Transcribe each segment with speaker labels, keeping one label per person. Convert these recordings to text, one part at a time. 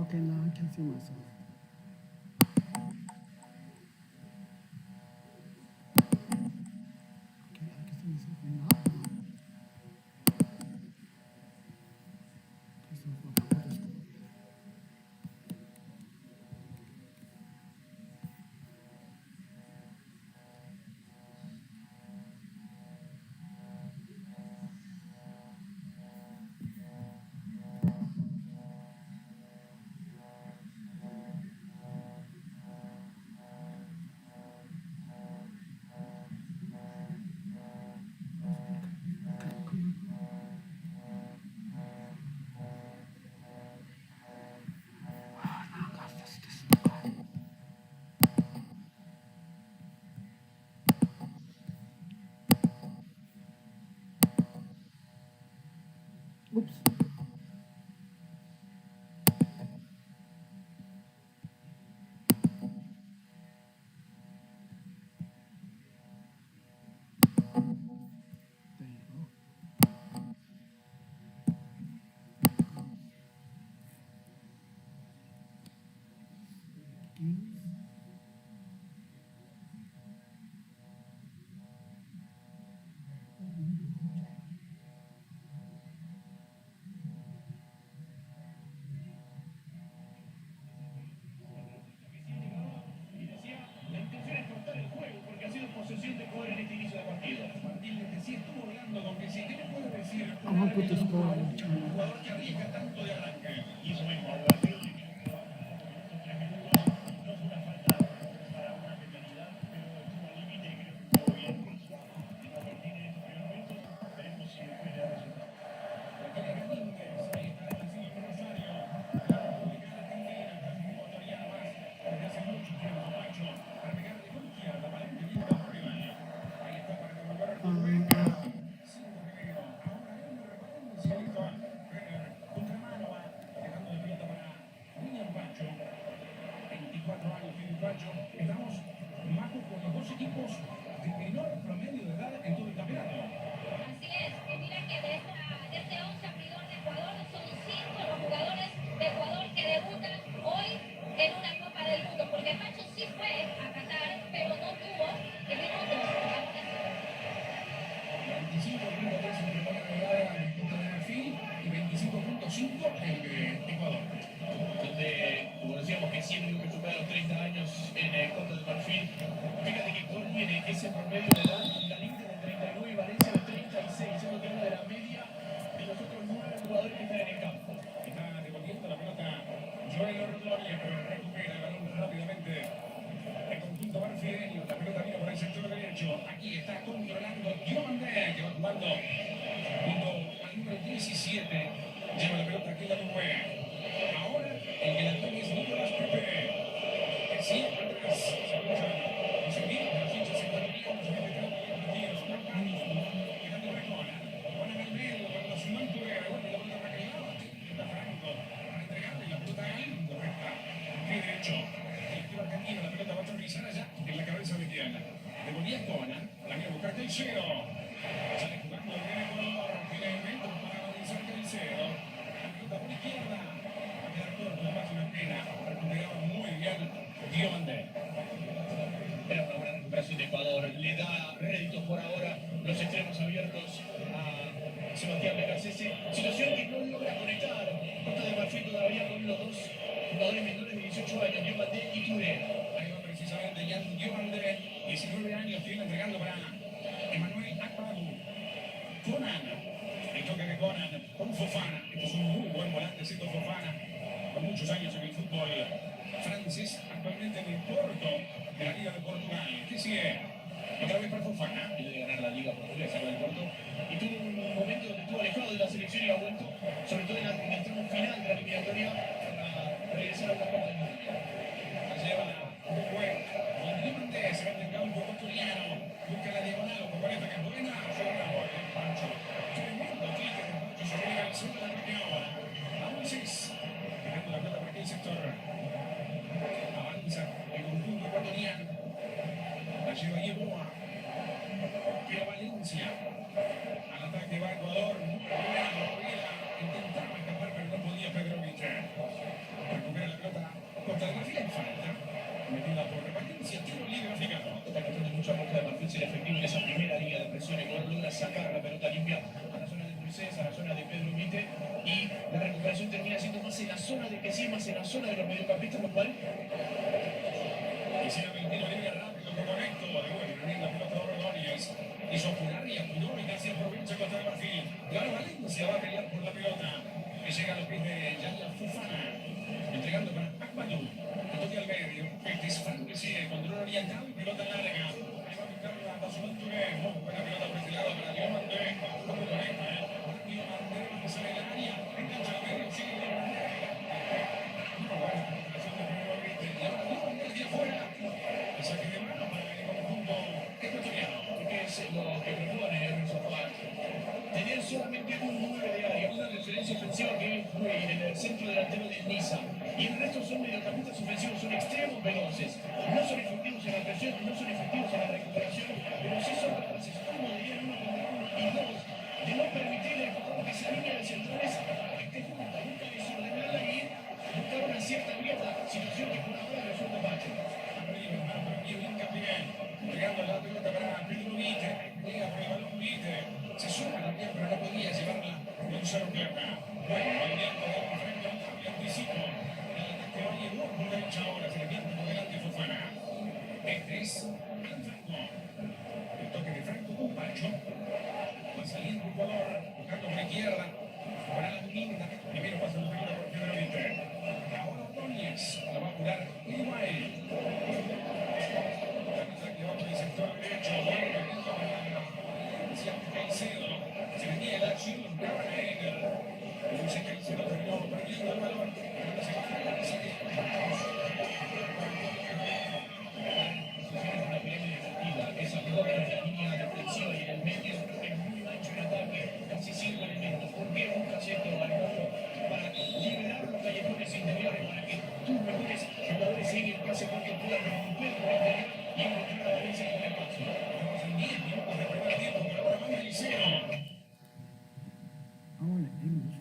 Speaker 1: Okay, now I can see myself. Okay, I can see myself now. Okay, so for the other score. Oops. There you go. Games. I won't put the score on the channel.
Speaker 2: Así es, y mira que de este 11 abridor de Ecuador son 5 los jugadores de Ecuador que debutan hoy en una Copa del Mundo, porque Pacho sí fue a Qatar, pero no tuvo minutos.
Speaker 3: 25.3 en primera jugada en Costa de Marfil y 25.5 en Ecuador. Donde, como decíamos, que siempre que supera los 30 años en Costa de Marfil, fíjate que Ecuador tiene ese promedio de edad, la Inter de 39 y Valencia de 36, eso que habla de la media de los otros 9 jugadores que están en el campo. Está devolviendo la pelota Joel Ordóñez, pero recupera el balón rápidamente el conjunto marfileño. La pelota vino por el sector derecho. Aquí está controlando Diomandé, que va jugando junto al número 17. Lleva la pelota aquí la nube. Ahora el que la tiene es Nicolás Pepe. Que siempre atrás se escucha los sentidos de los hinchas ecuatorianos que festejaron el partido. Quedando Recona. Juan Abel cuando se mantuve. Bueno, la pelota reclamada. Está Franco para entregarle la pelota a él. Correcta. Pie derecho. El equipo argentino, la pelota va a aterrizar allá en la cabeza de Diana. Devolvía Cona. La viene a buscar Caicedo. Sale jugando el bien Ecuador. Tiene elementos para avanzar Caicedo. La pelota por izquierda. Va a quedar corto, más una pena. Recuperaba muy bien Diomandé. Era una buena recuperación de Ecuador. Le da réditos por ahora los extremos abiertos a Sebastián Becasese. Situación que no logra conectar. Costa de Marfil todavía con los dos jugadores menores de 18 años, Diomandé y Touré. Ahí va precisamente Jan Diomandé, 19 años, tiene entregando para Emmanuel Akpadu. Conan, el toque de Conan con Fofana. Este es un muy buen volante, Seto Fofana, con muchos años en el fútbol francés, actualmente en el Porto, de la Liga de Portugal. Que sigue otra vez para Fofana, y de ganar la Liga Portuguesa con el Porto. Y tuvo un momento donde estuvo alejado de la selección y ha vuelto, sobre todo en el tramo final de la eliminatoria, para regresar para Ecuador. Muy buena movida. Intentaba escapar, pero no podía Pedrovic. Recupera la pelota. Costa de Marfil en falta. Metida por repartencia. Tiro libre africano.
Speaker 4: Está costando mucho a Costa de Marfil ser efectivo en esa primera línea de presión. Ecuador logra sacar la pelota limpia a la zona de Moisés, a la zona de Pedro Vite, y la recuperación termina siendo más en la zona de que sí, más en la zona de los mediocampistas, lo cual
Speaker 3: Quisiera el tiro libre rápido, correcto. Devuelve bien la pelota de Ordóñez. Hizo apurar y apuró y casi aprovecha Costa de Marfil. Y ahora Valencia va a pelear por la pelota. Que llega a los pies de Yaya Fufana. Entregando para Akbadou. Toque al medio. Este es Franco que sigue. Control orientado y pelota larga. Ahí va a buscar la Tazumán Touré. Muy buena pelota por este lado para Diomande. Poco conecta. Diomande que sale del área. Engancha al medio. Sigue Diomande. Muy buena recuperación de primero Vite. Y ahora Diomande hacia afuera. El saque de mano para el conjunto ecuatoriano.
Speaker 4: que es lo que propone Emerson Juan. Tener solamente un 9 de área, una referencia ofensiva que es Ivory en el centro delantero del Niza. Y el resto son mediocampistas ofensivos, son extremos veloces. No son efectivos en la presión, no son efectivos en la recuperación, pero sí son capaces, uno de ir uno contra uno, y dos, de no permitirle que esa línea de centrales esté junta, nunca desordenada y buscar una cierta grieta, situación que por ahora resuelve Pacho.
Speaker 3: Llegando la pelota para Pedro Vite, llega por el balón Vite, se suma también, pero no podía llevarla Gonzalo Plata. Bueno, movimiento de frente a un cambio anticipo. El ataque va a llegar por derecha ahora, se le pierde por delante Fofana. Este es Franco. El toque de Franco con Pacho. Va saliendo Ecuador, buscando por la izquierda. Para la Dominga, primero pasa la pelota por Pedro Vite. Ahora Ordóñez, la va a curar Ivory. El sector derecho, se venía la acción, buscaba a Eger. Luis Caicedo terminó perdiendo el balón.
Speaker 4: Esa doble línea defensiva y en el medio es muy ancho en ataque, casi 5 elementos. ¿Por qué buscas esto, Alejandro? Para liberar los callejones interiores, para que tus mejores jugadores siguen el pase porque puedan romper por el interior y encontrar la defensa con el paso.
Speaker 3: Estamos en 10 minutos de primer tiempo, pero ahora manda Eliseo.
Speaker 1: Ahora, English.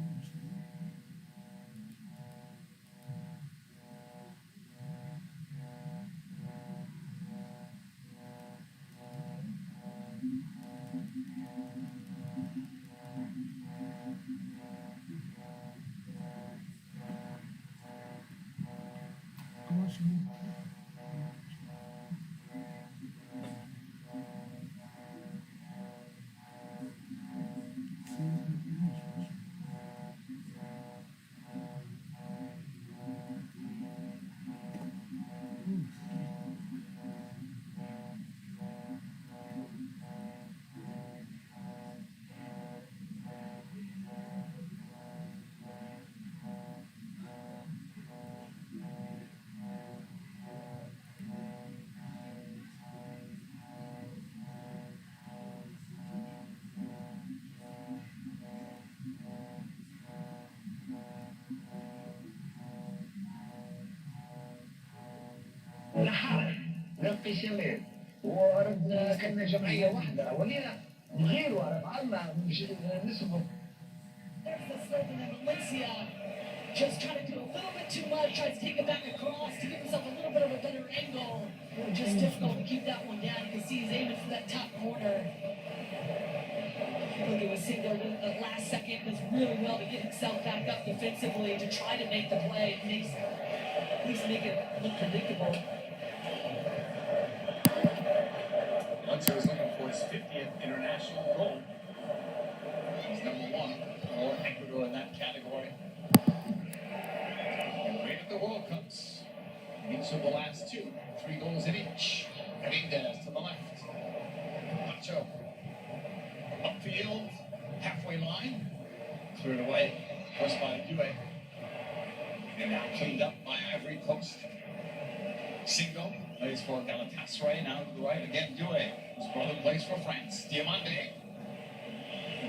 Speaker 5: نحاول نلقي شمال وردنا كنا جمعيه واحده ولينا غير ورا عندنا نسبه.
Speaker 2: There's the sloping and Valencia just trying to do a little bit too much, tries to take it back across to give himself a little bit of a better angle. Just difficult to keep that one down. You can see he's aiming for that top corner. I think it was sitting there at the last second, does really well to get himself back up defensively to try to make the play, at least make it look predictable.
Speaker 6: Alonso is looking for his 50th international goal. He's number one for Ecuador in that category. And right at the World Cups, each of the last two, 3 goals in each. Hernandez to the left. Pacho. Upfield, halfway line. Cleared away, first by Due. And now cleaned up by Ivory Coast. Singo plays for Galatasaray, now to the right again. Due, his brother plays for France. Diamante.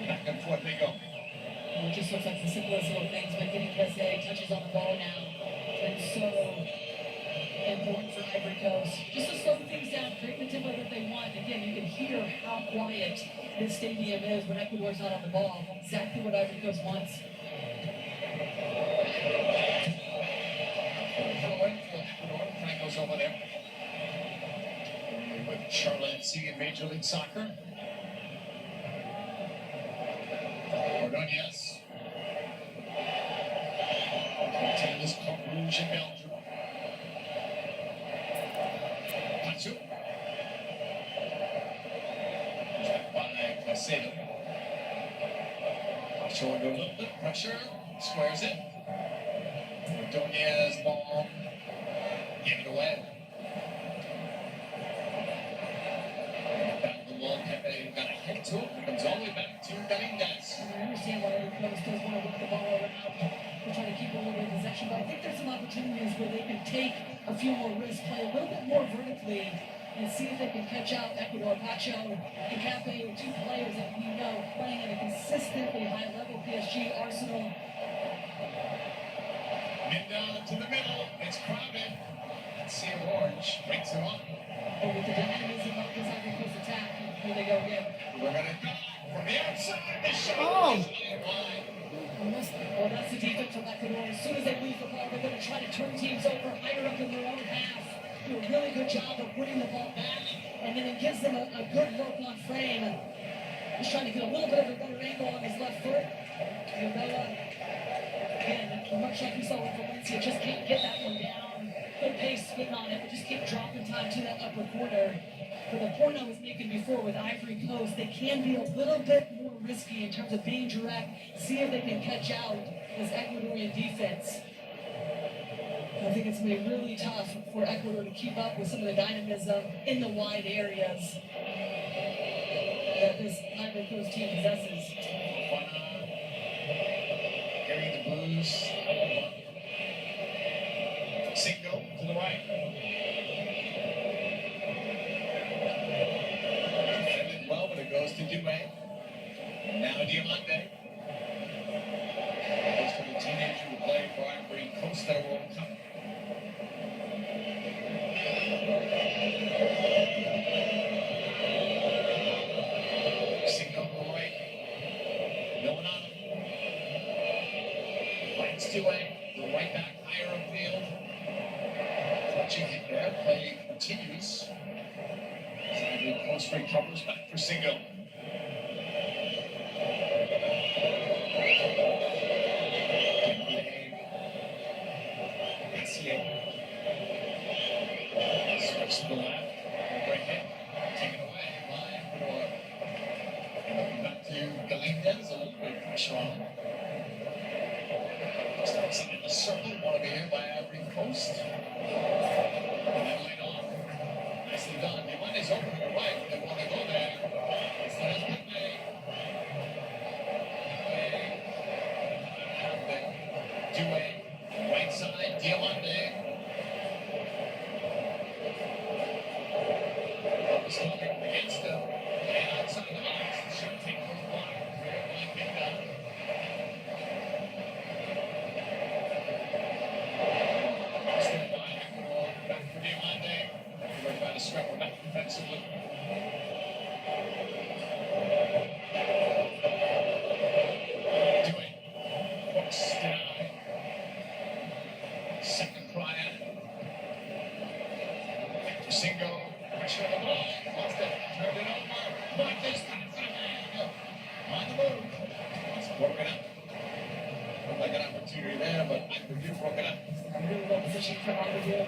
Speaker 6: Back and forth they go.
Speaker 2: Well, it just looks like the simplest little things, but getting Jose touches on the ball now. And so, and
Speaker 7: important for Ivory Coast. Just to slow things down, create the tempo that they want. Again, you can hear how quiet this stadium is when Ecuador's not on the ball. Exactly what Ivory Coast wants.
Speaker 6: Franco's over there. With Charlotte in Major League Soccer. Ordonez. Tennis Club Rouge in Belgium. Pachu. Trapped by Caicedo. Pachu under a little bit of pressure. Squares it. Ordonez ball. Give it away. Back the wall. Pepe got a hit to it. Comes all the way back to Galindez.
Speaker 7: I understand why Ivory Coast does want to whip the ball around. They're trying to keep a little bit of possession, but I think there's some opportunities where they can take a few more risks, play a little bit more vertically, and see if they can catch out Ecuador. Pacho and Cafe are two players that we know playing at a consistently high level. PSG, Arsenal.
Speaker 6: Minda to the middle. It's crowded. Let's see if Orange breaks it up.
Speaker 7: But with the dynamism of this Ivory Coast attack, here they go again.
Speaker 6: We're going to go from the outside. The shot
Speaker 1: Oh!
Speaker 6: is wide.
Speaker 7: Well, that's the defense from Ecuador. As soon as they lose the ball, they're going to try to turn teams over higher up in their own half. Do a really good job of putting the ball back, and then it gives them a good look on frame. He's trying to get a little bit of a better angle on his left foot. Again, much like we saw with Valencia, just can't get that one down. Good pace spin on it, but just keep dropping time to that upper corner. But the point I was making before with Ivory Coast, they can be a little bit more risky in terms of being direct, see if they can catch out this Ecuadorian defense. I think it's going to be really tough for Ecuador to keep up with some of the dynamism in the wide areas that this Ivory Coast team possesses.
Speaker 6: Getting the blues. Single to the right. Defended well, but it goes to Dubé. Now Diamante. Goes to the teenager who played for Ivory Coast at World Cup. Single to the right. No one on him. Fights Dubé. The right back higher upfield. Clutching hit there. Play continues. Ivory Coast recovers back for Single. Switch to the left. Break it. Take it away by Ecuador. Back to Galindez. A little bit of pressure on him. Starts in the circle. Want to be here by Ivory Coast. And then laid off. Nicely done. The one is over to the right. They want to go there. So there's Pepe. Due. Right side. Diamante. Stopping against him. And outside the box. Should take the block. Very well picked up. Stand by Ecuador. Back for Diamante. Ecuador trying to scrabble back defensively. Doing. Hooks denied. Second try at it. Single. Pressure on the ball. Lost it. Turned it over. Montes on the move. It's broken up. Looked like an opportunity there, but Ivory broken up.
Speaker 7: Really well positioned for Ivory.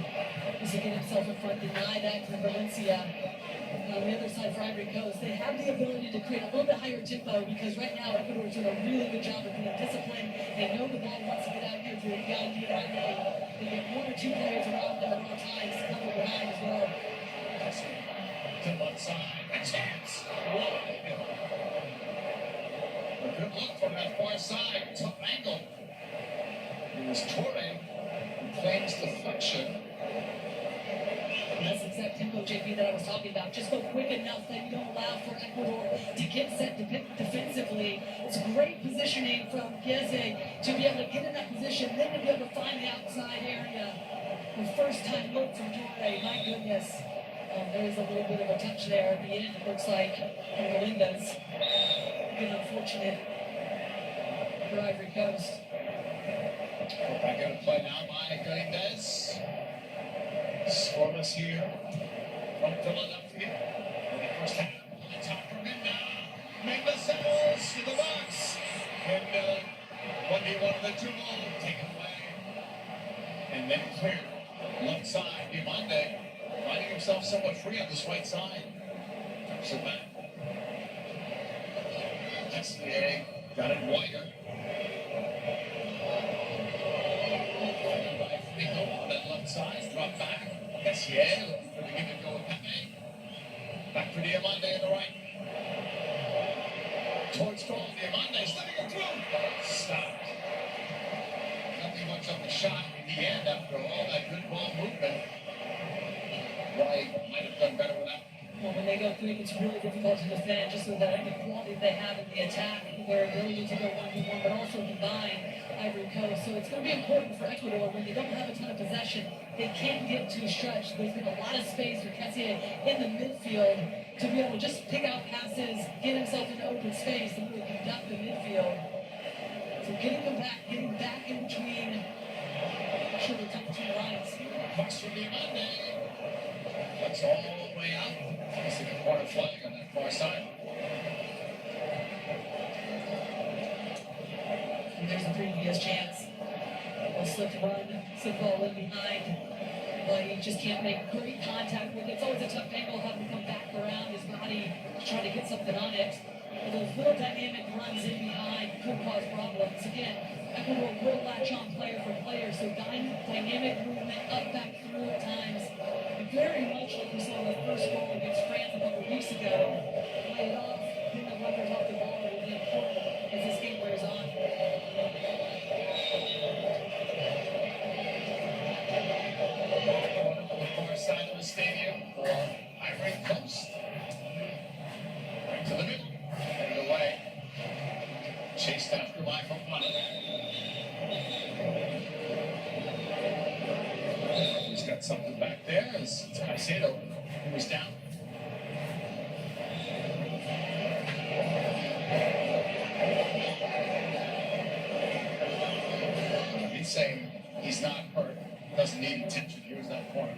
Speaker 7: He's to get himself in front, deny that to Valencia. On the other side for Ivory Coast, they have the ability to create a little bit higher tempo because right now Ecuador's doing a really good job of being disciplined. They know the ball wants to get out here to the guy and right now. They get one or two players around them at all times to cover behind as well.
Speaker 6: To one side, a chance. Wide. A good look from that far side. Tough angle. It was Torre who claims deflection.
Speaker 7: And that's the exact tempo, JP, that I was talking about. Just go quick enough that you don't allow for Ecuador to get set defensively. It's great positioning from Chiese to be able to get in that position, then to be able to find the outside area. The first time look from Torre. yes. There is a little bit of a touch there at the end, it looks like, from Melendez. Again, unfortunate for Ivory Coast.
Speaker 6: Back into play now by Melendez. Scoreless here from Philadelphia. In the first half, on the top from him now. Mengele settles to the box. And 1v1 of the dribble, taken away. And then clear. Left side, Diamande finding himself somewhat free on this right side. So back. SCA got it wider. By Flico on that left side, drop back. SCA looking for the give and go with Pepe. Back for Diamande on the right. Towards goal, Diamande slipping it through. Stopped. Nothing much of a shot in the end after all that good ball movement. White might have done better with that.
Speaker 7: Well, when they go through, it's really difficult to defend just with that the quality they have in the attack, their ability to go 1v1, but also combine Ivory Coast. So it's going to be important for Ecuador when they don't have a ton of possession. They can't get too stretched. There's been a lot of space for Kessié in the midfield to be able to just pick out passes, get himself into open space, and really conduct the midfield. So getting back in between, I'm sure the top between the lines.
Speaker 6: Bucks for Diamande. That's all the way out. Missing a corner flag on that far side.
Speaker 7: And there's the previous chance. A slipped run, slip ball in behind. But he just can't make great contact with it. It's always a tough angle having to come back around his body to try to get something on it. But those little dynamic runs in behind could cause problems. Again, Ecuador will latch on player for player, so dynamic movement up back through at times. Very much like we saw in the first goal against France a couple weeks ago. Play it off, bring the runners off the ball will be important as this game wears on.
Speaker 6: On the far side of the stadium for Ivory Coast. Right to the middle. Headed away. Chased after by Fofana. He's got something back there as it's Caicedo who was down. He's saying he's not hurt, doesn't need attention. Here's that corner.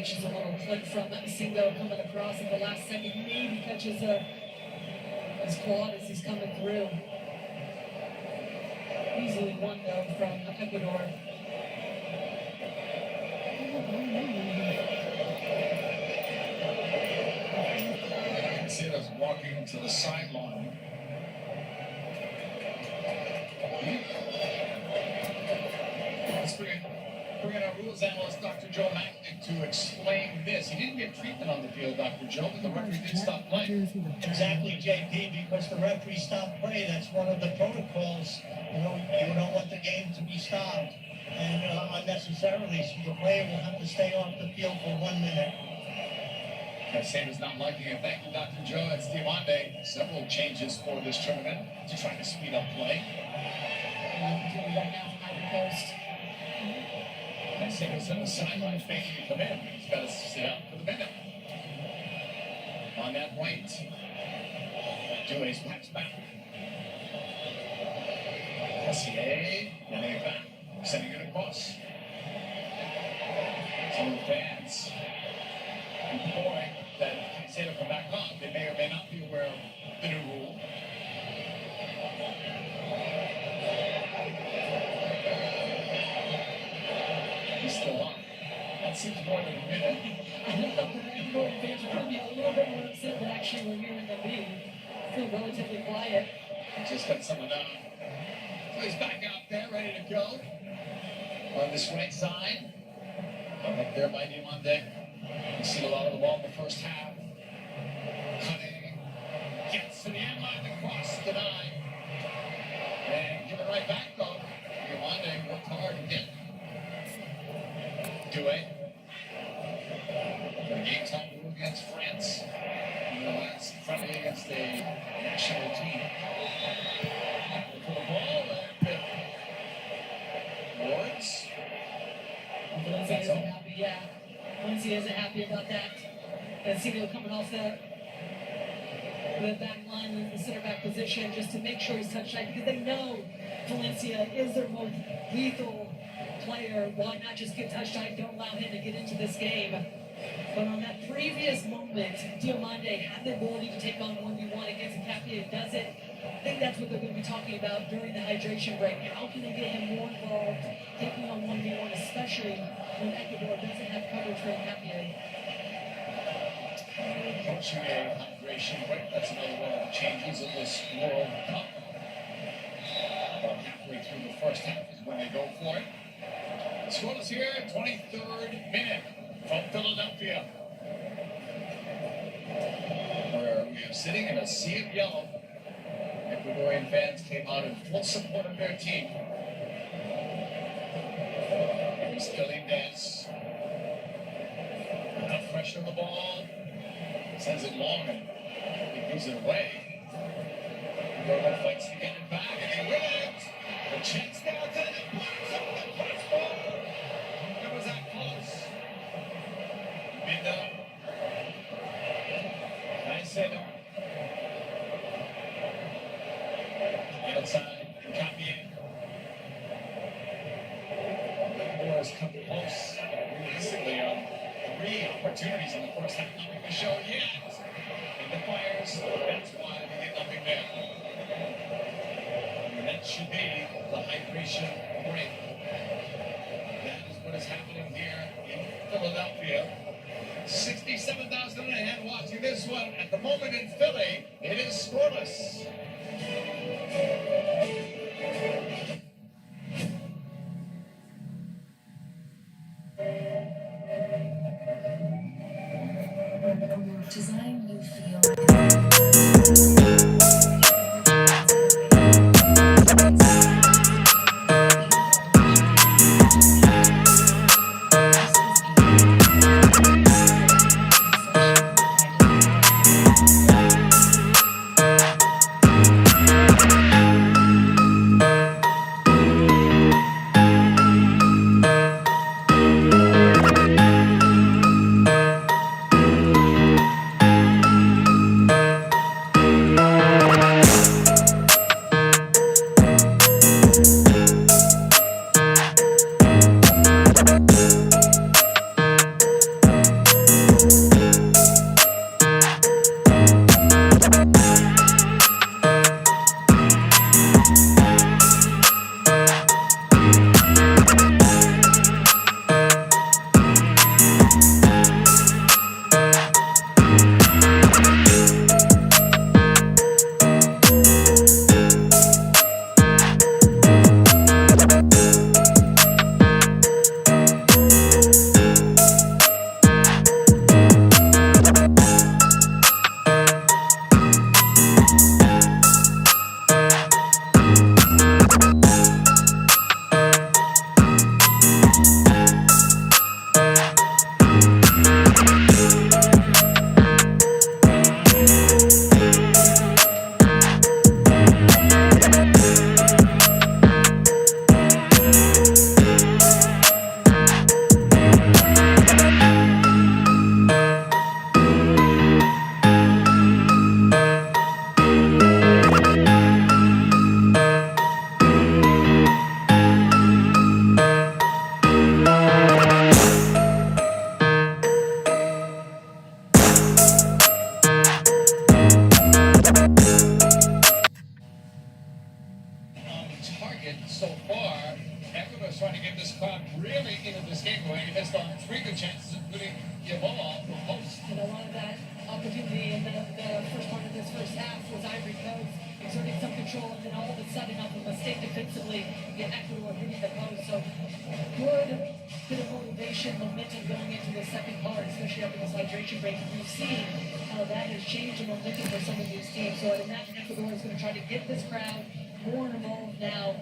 Speaker 7: She's a little click from Singo coming across at the last second. Maybe catches his quad as he's coming through. Easily one though from Ecuador.
Speaker 6: You can see us walking to the sideline. Let's bring in our rules analyst, Dr. Joe Macknick, to explain this. He didn't get treatment on the field, Dr. Joe, but the referee did stop play.
Speaker 8: Exactly, JP, because the referee stopped play. That's one of the protocols. You don't want the game to be stopped and unnecessarily, so the player will have to stay off the field for 1 minute.
Speaker 6: Caicedo's not liking it. Thank you, Dr. Joe. It's Diamande. Several changes for this tournament to try to speed up play.
Speaker 7: Right now from Ivory Coast.
Speaker 6: Caicedo's on the sideline, thinking to come in. He's got to sit out for the minute. On that right, Due's pass back. SCA getting it back, sending it across. Some of the fans imploring that Caicedo come back on. They may or may not be aware of the new rule. He's still on. That seems more than a minute.
Speaker 7: I think the Ecuador fans are going to be a little bit more upset than actually we're here in the league. Still relatively quiet.
Speaker 6: Just got someone down. So he's back out there, ready to go. On this right side. Up there by Diamande. You see a lot of the ball in the first half. Cutting. Gets to the end line to cross, denied. And give it right back though. Diamande worked hard to get. Due. The game time rule against France. In the last friendly against the national team. For the ball, and
Speaker 7: Valencia isn't happy about that. And Cino coming off the back line in the center back position just to make sure he's touchdown because they know Valencia is their most lethal player. Why not just get touchdown? Don't allow him to get into this game. But on that previous moment, Diomande had the ability to take on 1v1 against Capia. Does it? I think that's what they're going to be talking about during the hydration break. How can they get him more involved, taking on 1v1, especially when Ecuador doesn't have coverage for Capia?
Speaker 6: Approaching a hydration break. That's another one of the changes in this World Cup. About halfway through the first half is when they go for it. Scoreless here, 23rd minute from Philadelphia. Where we are sitting in a sea of yellow. Ecuadorian fans came out in full support of their team. Here's Felipe. Enough pressure on the ball. Sends it long and he gives it away. Ecuador fights to get it back and he wins. The chance down to the crossbar. It was that close. Minda. Nice hit. Outside, Capia. Ecuador has come close. Realistically, on 3 opportunities in the first half, nothing to show yet. And the Fires, that's why they get nothing there. And that should be the hydration break. That is what is happening here in Philadelphia. 67,000 in a hand watching this one. At the moment in Philly, it is scoreless.
Speaker 9: Design new field.
Speaker 6: So far, Ecuador's trying to get this crowd really into this game where he missed on 3 good chances, including the ball off the post.
Speaker 7: And a lot of that opportunity in the first part of this first half was Ivory Coast exerting some control, and then all of a sudden, off a mistake defensively, get Ecuador hitting the post. So good bit of motivation, momentum going into the second part, especially after this hydration break. We've seen how that has changed the momentum for some of these teams. So I imagine Ecuador is going to try to get this crowd more involved now,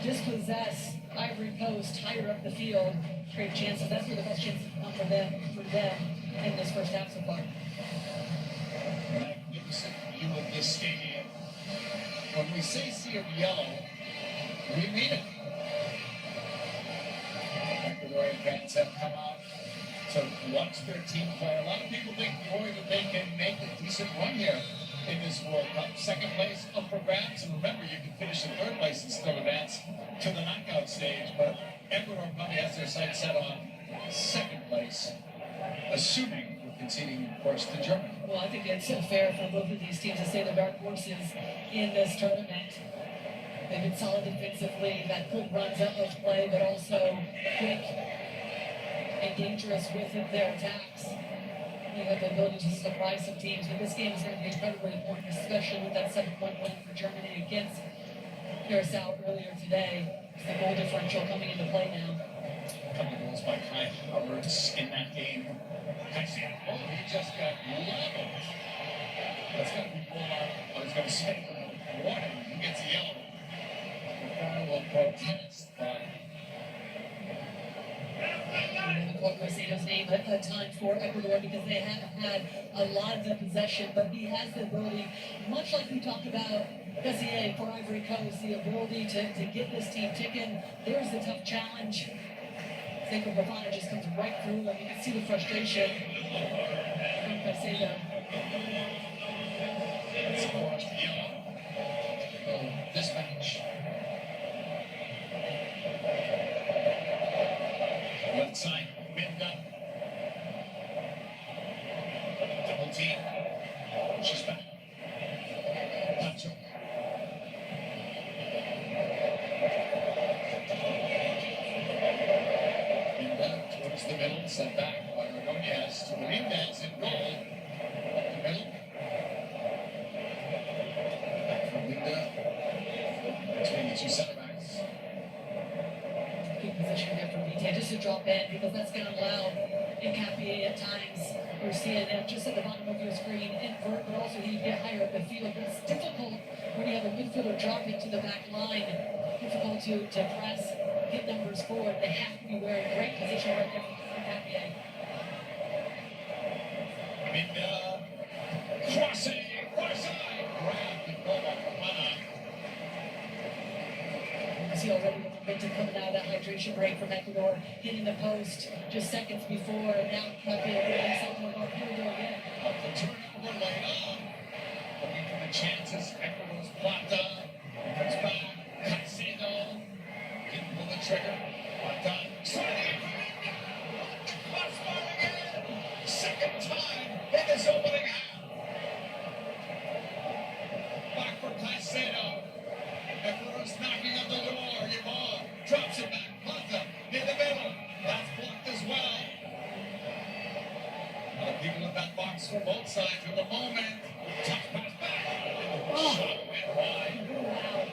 Speaker 7: dispossess Ivory Coast, higher up the field, create chances. That's where the best chances come from them in this first half so far.
Speaker 6: Magnificent view of this stadium. When we say sea of yellow, we mean it. Ecuadorian fans have come out to watch their team play. A lot of people think, boy, that they can make a decent run here in this World Cup. Second place up for grabs, and remember, you can finish in third place and still advance to the knockout stage. But Ecuador probably has their sights set on second place, assuming we're conceding, of course, to Germany.
Speaker 7: Well, I think it's fair for both of these teams to say the dark horses in this tournament. They've been solid defensively, got quick runs up of play, but also quick and dangerous with their attacks. They have the ability to surprise some teams, but this game is going to be incredibly important, especially with that 7-point win for Germany against Curacao earlier today. It's the goal differential coming into play now.
Speaker 6: A couple of goals by Kai Havertz in that game. He just got leveled. That's got to be more, I was going to say, warning. He gets a yellow. The corner will protest, but
Speaker 7: I'm going to quote Garcia's name a ton for Ecuador because they haven't had a lot of the possession, but he has the ability, much like we talked about Garcia for Ivory Coast, the ability to get this team ticking. There's the tough challenge. Seiko Bafana just comes right through, and you can see the frustration from Garcia.
Speaker 6: it's squashed yellow. This match. Left side, Minda. Double team. Pushes back. Nacho. Minda towards the middle, sent back by Ordonez to Menendez in goal. Up the middle. Back from Minda. Between the two center backs.
Speaker 7: Good position there from VT, just to drop in because that's going to allow Encapié at times. We're seeing it just at the bottom of your screen, invert, but also he get higher up the field. But it's difficult when you have a midfielder drop into the back line. Difficult to press, hit numbers forward. They have to be wearing great position right there from Encapié.
Speaker 6: Minda. Crossing. Far side. Grabbed and goal by Bafana.
Speaker 7: You see already the momentum coming out of that hydration break from Ecuador, hitting the post just seconds before. Now Encapié getting something going. Here we go again.
Speaker 6: Up the turnover lane on. Looking for the chances. Ecuador's Plata. Comes back. Caicedo. Didn't pull the trigger. Plata. Crossbar again. Second time in this opening half. Back for Caicedo. Ecuador's knocking on the door. Yvonne drops it back. Plata in the middle. That's blocked as well. A lot of people in that box for both sides for the moment. Tough pass back. Shot went wide.
Speaker 7: Wow.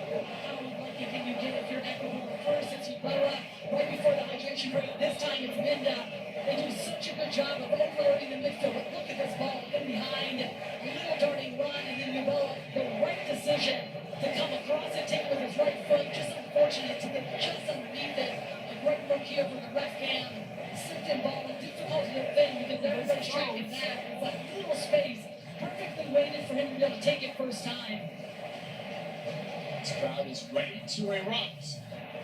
Speaker 7: How lucky can you get if you're Ecuador? First it's Ebola, right before the hydration break. This time it's Minda. They do such a good job of overloading the midfield. But look at this ball in behind. A little darting run, and then Ebola, the right decision to come across and take it with his right foot. Just unfortunate to get just underneath it. A great look here from the ref cam. Slipped in ball, and difficult to defend because everybody's tracking that. It's like little space. Perfectly weighted for him to be able to take it first time.
Speaker 6: This crowd is ready to erupt.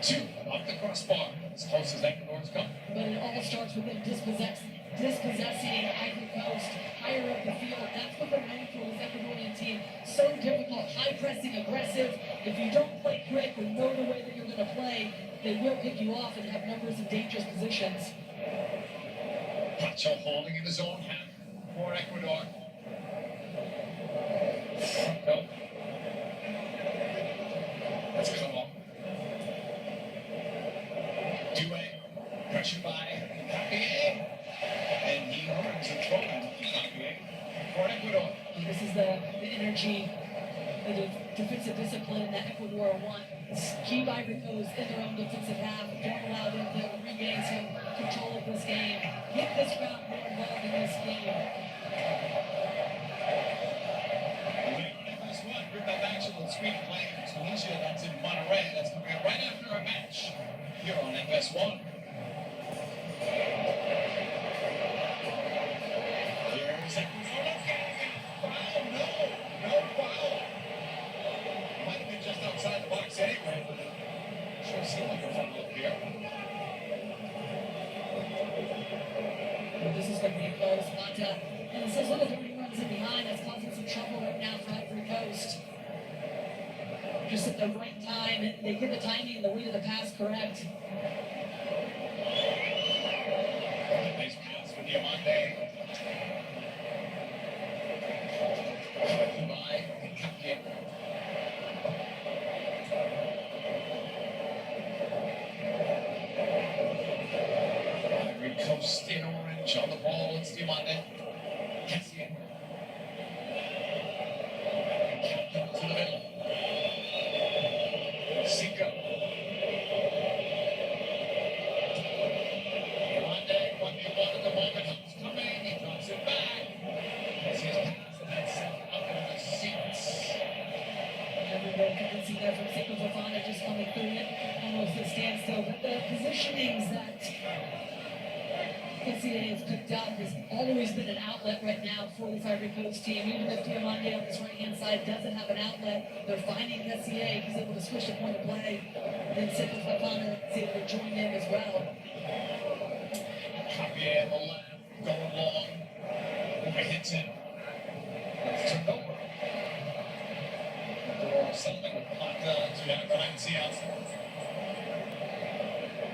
Speaker 6: Two off the crossbar. As close as Ecuador's come.
Speaker 7: But it all starts with them dispossessing Ivory Coast higher up the field. That's what they're known for, this Ecuadorian team. So difficult, high pressing, aggressive. If you don't play quick or know the way that you're going to play, they will pick you off and have numbers in dangerous positions.
Speaker 6: Pacho holding in his own half for Ecuador. Franco. That's come off. Due. Pressure by Encapié. And he earns a throw in Encapié for Ecuador.
Speaker 7: And this is the energy, the defensive discipline that Ecuador want. Keep Ivory Coast in their own defensive half. Don't allow them to regain some control of this game. Get this crowd more involved in this game.
Speaker 6: FS1, group of action with screen play in Tunisia. That's in Monterrey. That's coming up right after our match here on FS1. Here's Ecuador. Foul, no foul. Might have been just outside the box anyway, but it sure seemed like a foul up here.
Speaker 7: Nicolas Mata. And it's those little dirty runs in behind that's causing some trouble right now for Ivory Coast. Just at the right time, they get the timing and the weight of the pass correct.
Speaker 6: Nice pass for Diamante. By Captain. Ivory Coast in orange on the ball. It's Diamante. Cassian. Captain to the middle. Cinco. Diamante, 1v1 at the moment. He's coming. He drops it back. Cassian's pass.
Speaker 7: Everywhere you can see that from Cinco Fofana just coming through it, almost a standstill. But the positionings that Cassian has picked up has always been an outlet right now for this Ivory Coast team. Even if Diamante on this right-hand side doesn't have an outlet, they're finding Cassian. He's able to switch the point of play. And then Cinco Fofana is able to join in as well.
Speaker 6: Copy on the left, going long. Overhits it. Let's turn over. Something with Plata to Valencia.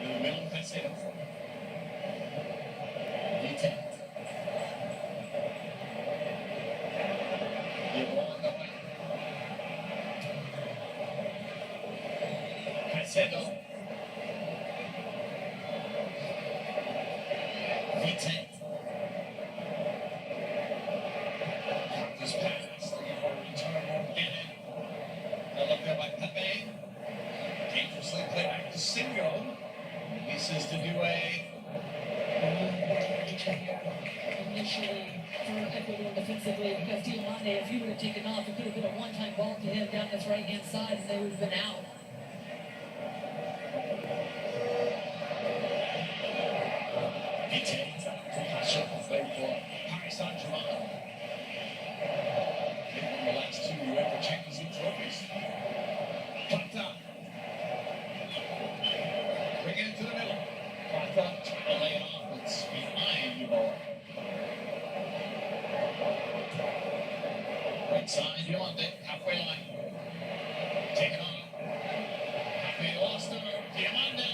Speaker 6: In the middle, that's it. Vite. Caicedo. Vite. This pass. Return won't get it. Look there by Pepe. Dangerously play back to Singo. Releases to Due.
Speaker 7: Initially for Ecuador defensively, because Diamante, if he would have taken off, it could have been a one-time ball to him down his right-hand side, and they would have been out.
Speaker 6: Vite. Play for Paris Saint-Germain. They've won the last two UEFA Champions League trophies. Plata. Bring it into the middle. Plata trying to lay it off. It's behind you all. Right side, Diamante, halfway line. Take it on. Happy lost her. Diamante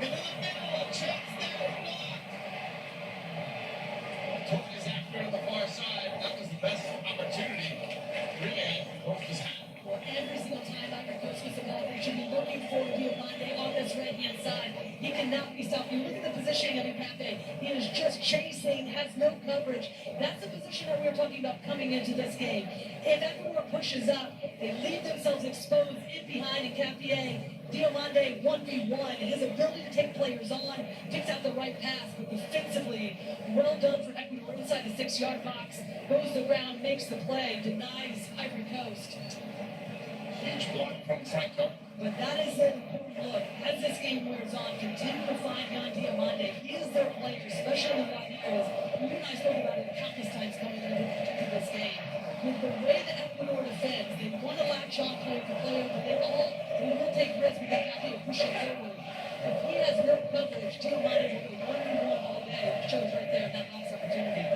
Speaker 6: into the middle. Chance there. Blocked. Took his after on the far side. That was the best opportunity. Really, both his hand.
Speaker 7: Well, every single time Ivory Coast gets the ball, they should be looking for Diamante on this right-hand side. He cannot be stopped. You look at the positioning of Mbappe. He is just chasing, has no coverage. That's the position that we were talking about coming into this game. If Ecuador pushes up, they leave themselves exposed in behind in Capier. Diamante 1v1. His ability to take players on, picks out the right pass, but defensively, well done for Ecuador inside the 6-yard box. Goes the ground, makes the play, denies Ivory Coast.
Speaker 6: Huge block from Franco.
Speaker 7: But that is an important look. As this game wears on, continue to find behind Diamante. He is their player, especially in what he is. You and I spoke about it countless times coming into this game. With the way that Ecuador defends, they want to latch on player for player, but they will take risks because they have to push it forward. If he has no coverage, Diamante will be 1v1 all day. It shows right there in that last opportunity.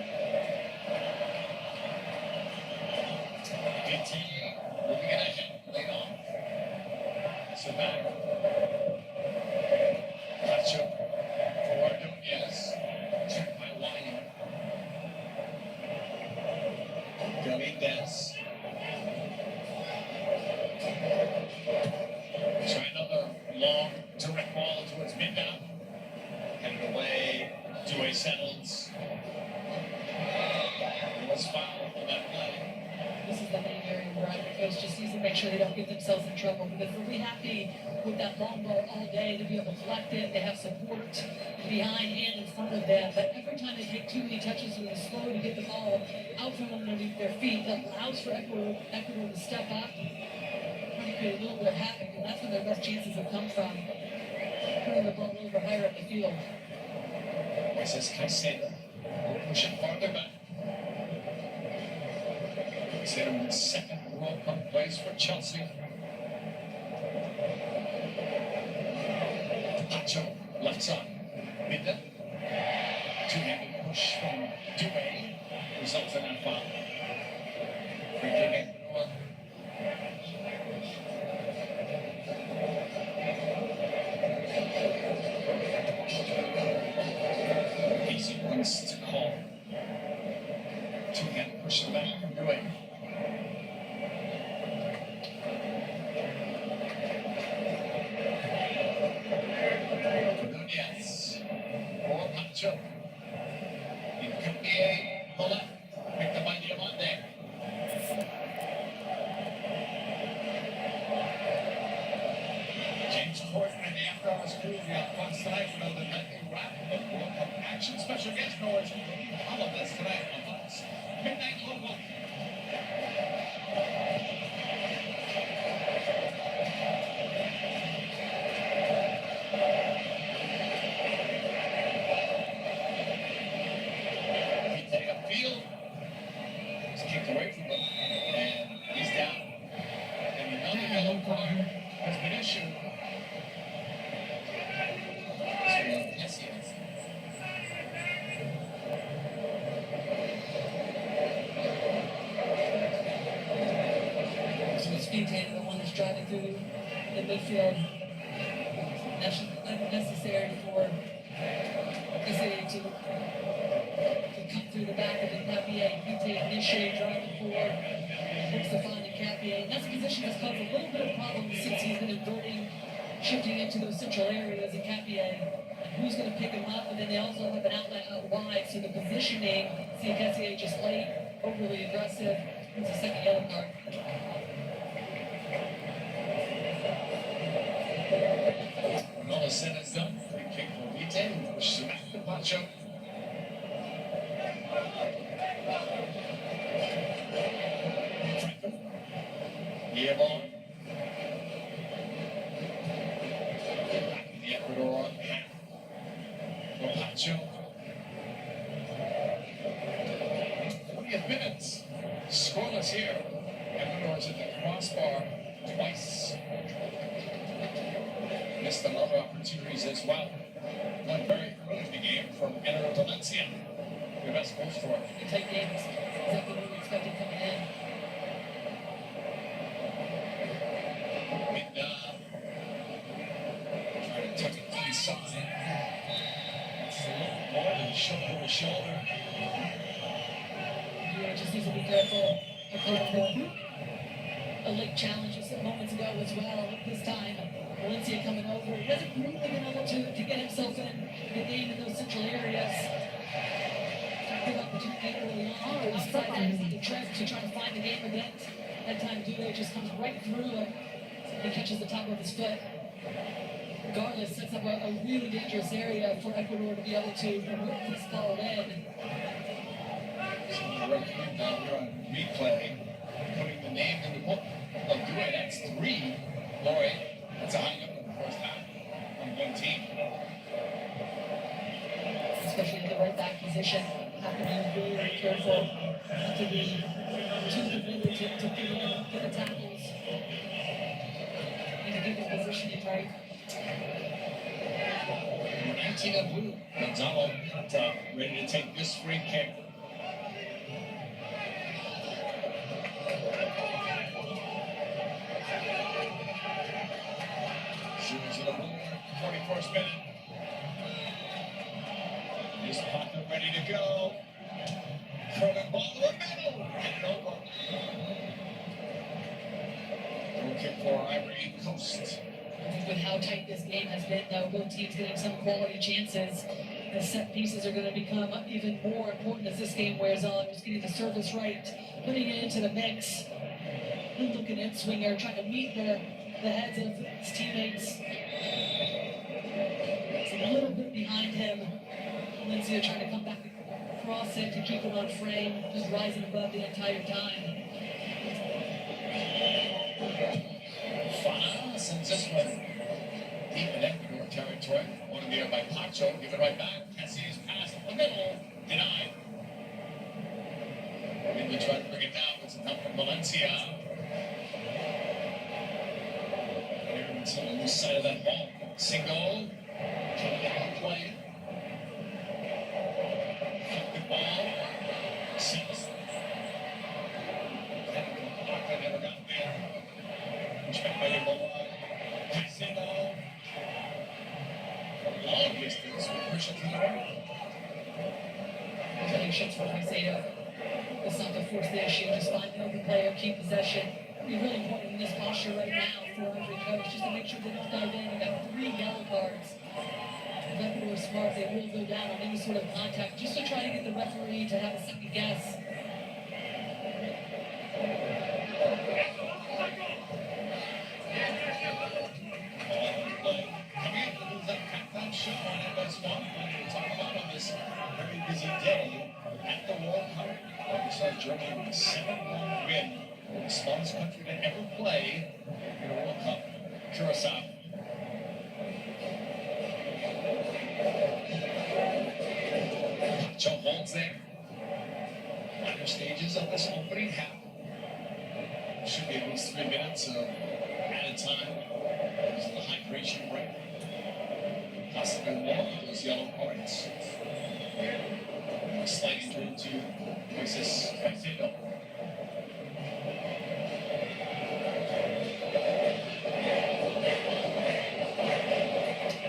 Speaker 6: Moving it ahead. Laid on. So back. Pacho for Ordonez. Checked by Wine. Galindez. Try another long direct ball towards Minda. Headed away. Due settles. It was fouled on that play.
Speaker 7: This is the main area where Ivory Coast just needs to make sure they don't get themselves in trouble, because they'll be happy with that long ball all day to be able to collect it. They have support behind and in front of them, but every time they take too many touches and they're slow to get the ball out from underneath their feet, that allows for Ecuador to step up and create a little bit of havoc, and that's when their best chances have come from, turning the ball over higher up the field.
Speaker 6: This is Caicedo. Push it farther back. He's hit him in the second World Cup place for Chelsea. Pacho, left side. Minda. Two-handed push from Due. It's court and the after-hours crew on the front side for the nightly wrap of World Cup action. Special guest Norris all of this tonight on Fox. Midnight Local. He's taking up field. He's kicked away from him. And he's down. And another yellow card has been issued. Yes, yes.
Speaker 7: So it's Speedtail, the one that's driving through the midfield. That's unnecessary for the city to come through the back of the Capier. Speedtail initially driving forward, looks to find the Capier. And that's a position that's caused a little bit of problems since he's been inverting, shifting into those central areas in Capier. Who's going to pick him up? And then they also have an outlet out wide, so the positioning, see Cassier just late, overly aggressive. It's a second yellow card.
Speaker 6: When all is said and done, free kick for Vite, pushes it back to Pacho. Franco. Guillemot. Back in the Ecuador half for Pacho. 20th minutes. Scoreless here. Ecuador's at the crossbar twice. Missed a lot of opportunities as well. Went very early in the game from Enner Valencia. The best goal scorer.
Speaker 7: The tight game is exactly what we expected coming in.
Speaker 6: Minda trying to tuck it inside. It's a little more than shoulder to shoulder.
Speaker 7: Yeah, just needs to be careful. A late challenge just moments ago as well. This time, Valencia coming over. He hasn't really been able to get himself in the game in those central areas. Good opportunity early on. Outside that is the trip to try to find the game again. That time, Dule just comes right through him. He catches the top of his foot. Regardless, sets up a really dangerous area for Ecuador to be able to work this ball in.
Speaker 6: Now we're on replay, putting the name in the book of Due. That's 3. Lloyd, that's a high number in the first half on one team.
Speaker 7: Especially in the right back position. Have to be really careful not to be too committed to get the tackles. And to get the positioning right.
Speaker 6: Number 19 of blue, Gonzalo, ready to take this free kick. Shoots to the blue, 41st minute. This pocket ready to go. Curling ball to the middle. And over. Throw kick for Ivory Coast.
Speaker 7: I think with how tight this game has been, though, both teams getting some quality chances. The set pieces are going to become even more important as this game wears on. Just getting the service right, putting it into the mix. Good looking in swinger, trying to meet the heads of his teammates. It's a little bit behind him. Valencia trying to come back across it to keep it on frame, just rising above the entire time.
Speaker 6: Fana sends this one deep in Ecuador territory. One there by Pacho. Give it right back. Cassie's pass up the middle. Denied. Maybe try to bring it down. It's enough from Valencia. Everyone's on the loose side of that ball. Single. Trying to play. Cut the ball. Seals. Never got there. Check by the ball. Passing ball. From long distance. Pushing to the right.
Speaker 7: Patience for Caicedo. It's not to force the issue, just find the open player, keep possession. It'll be really important in this posture right now for Ivory Coast, just to make sure they don't dive in. They got 3 yellow cards. If Ecuador is smart, they will go down on any sort of contact, just to try to get the referee to have a second guess.
Speaker 6: Germany with a 7-1 win. The smallest country to ever play in a World Cup. Curacao. Joe holds there. Latter stages of this opening half. Should be at least 3 minutes of added time. This is the hydration break. Possibly more of those yellow cards. A slight injury to Moises Caicedo.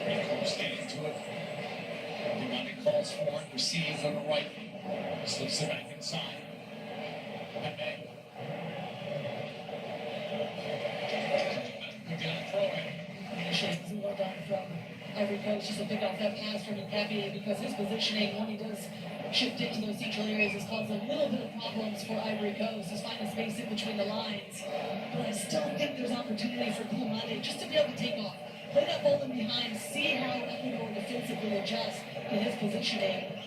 Speaker 6: Rico's getting to it. Dumani calls for it, receives on the right. Slips it back inside. Pepe. Again, throw it.
Speaker 7: Initially, well done from Ivory Coast, just to pick off that pass from Pepe, because his positioning, when he does shift into those central areas, has caused a little bit of problems for Ivory Coast. He's finding space in between the lines. But I still think there's opportunity for Blumade just to be able to take off. Play that ball in behind, see how Ecuador defensively adjusts to his positioning.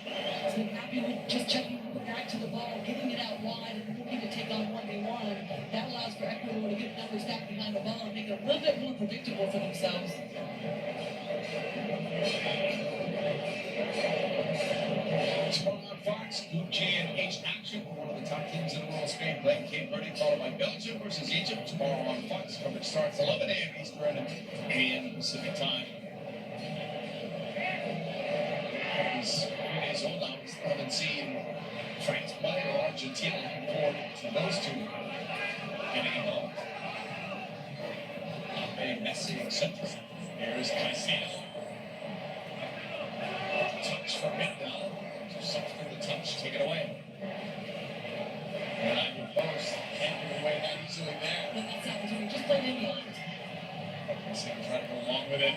Speaker 7: So I'm happy with just checking back to the ball, getting it out wide, and looking to take on 1v1. That allows for Ecuador to get numbers back behind the ball and make it a little bit more predictable for themselves.
Speaker 6: Tomorrow on Fox, Group J and H action. One of the top teams in the world, Spain playing Cape Verde, followed by Belgium versus Egypt. Tomorrow on Fox, coverage starts 11 a.m. Eastern and 8 a.m. Pacific time. He's 3 days old now. We still haven't seen France play or Argentina. Looking forward to those two getting involved. Messi, etc. Here's Caicedo. Touch for Mendel. Something to touch, take it away. And Ivory Coast can't give away that easily there.
Speaker 7: But that's opportunity. Just play it in behind.
Speaker 6: Trying to go along with it.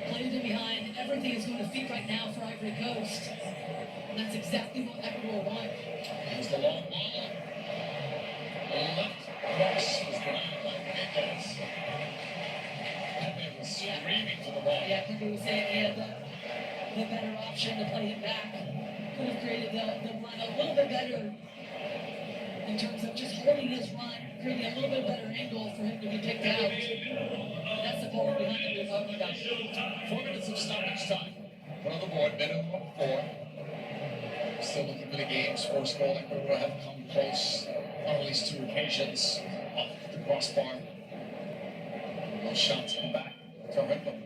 Speaker 7: Play it in behind. Everything is going to feet right now for Ivory Coast. And that's exactly what Ecuador want.
Speaker 6: Here's the long ball. The left cross was denied by Mendes. Pepe was screaming for the ball.
Speaker 7: Yeah, Pepe was saying he had the better option to play it back. Could have created the run a little bit better in terms of just holding his run, creating a little bit better angle for him to be picked out. That's the ball behind him we're talking about.
Speaker 6: 4 minutes of stoppage time. Put on the board, minimum of 4. Still looking for the game's first goal. Ecuador have come close on at least 2 occasions off the crossbar. Those shots come back to hurt them.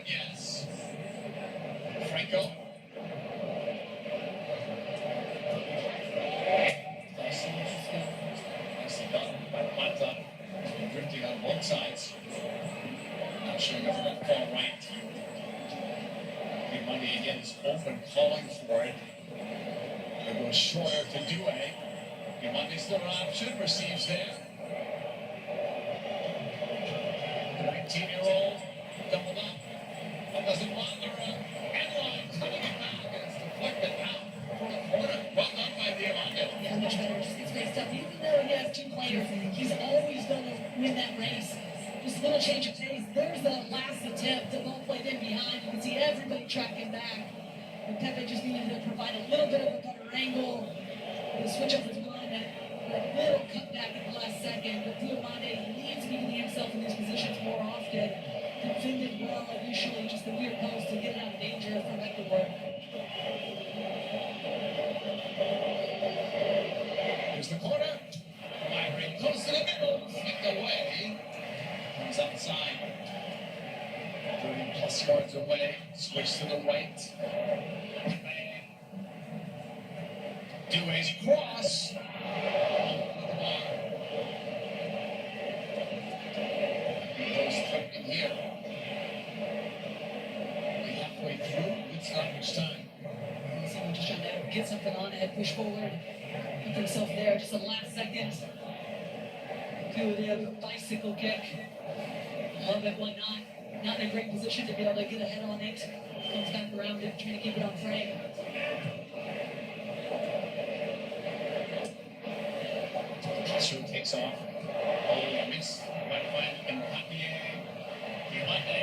Speaker 6: Yes. Franco. Nicely done by Plata. He's been drifting on both sides. Not showing up for that far right. Money again is open, calling for it. It goes shorter to Due. Money's still an option, receives there. The 19-year-old doubled up. That doesn't bother him. Headline coming it back, and it's deflected out for the corner. Well done by Diamante.
Speaker 7: Yeah, much better. Just gets spaced up. Even though he has 2 players, he's always going to win that race. Just a little change of pace. There's the last attempt. The ball played in behind. You can see everybody tracking back. And Pepe just needed to provide a little bit of a better angle. To switch up his mind. A little cutback at the last second. But Diamante needs to be getting himself in these positions more often. Defended well initially, just the near post to get out of danger from Ecuador.
Speaker 6: Here's the corner. Ivory close to the middle. Flicked away. Comes outside. 30 plus yards away. Switch to the right. Due's cross. Goes threatening here. Halfway through. It's not much time.
Speaker 7: Someone just trying to get something on it, push forward, put himself there, just a last second. Do the bicycle kick. Love it, why not? Not in a great position to be able to get ahead on it. Comes back around it, trying to keep it on frame.
Speaker 6: Castro takes off. Oh, miss. Right to find Mbappé. Diamante.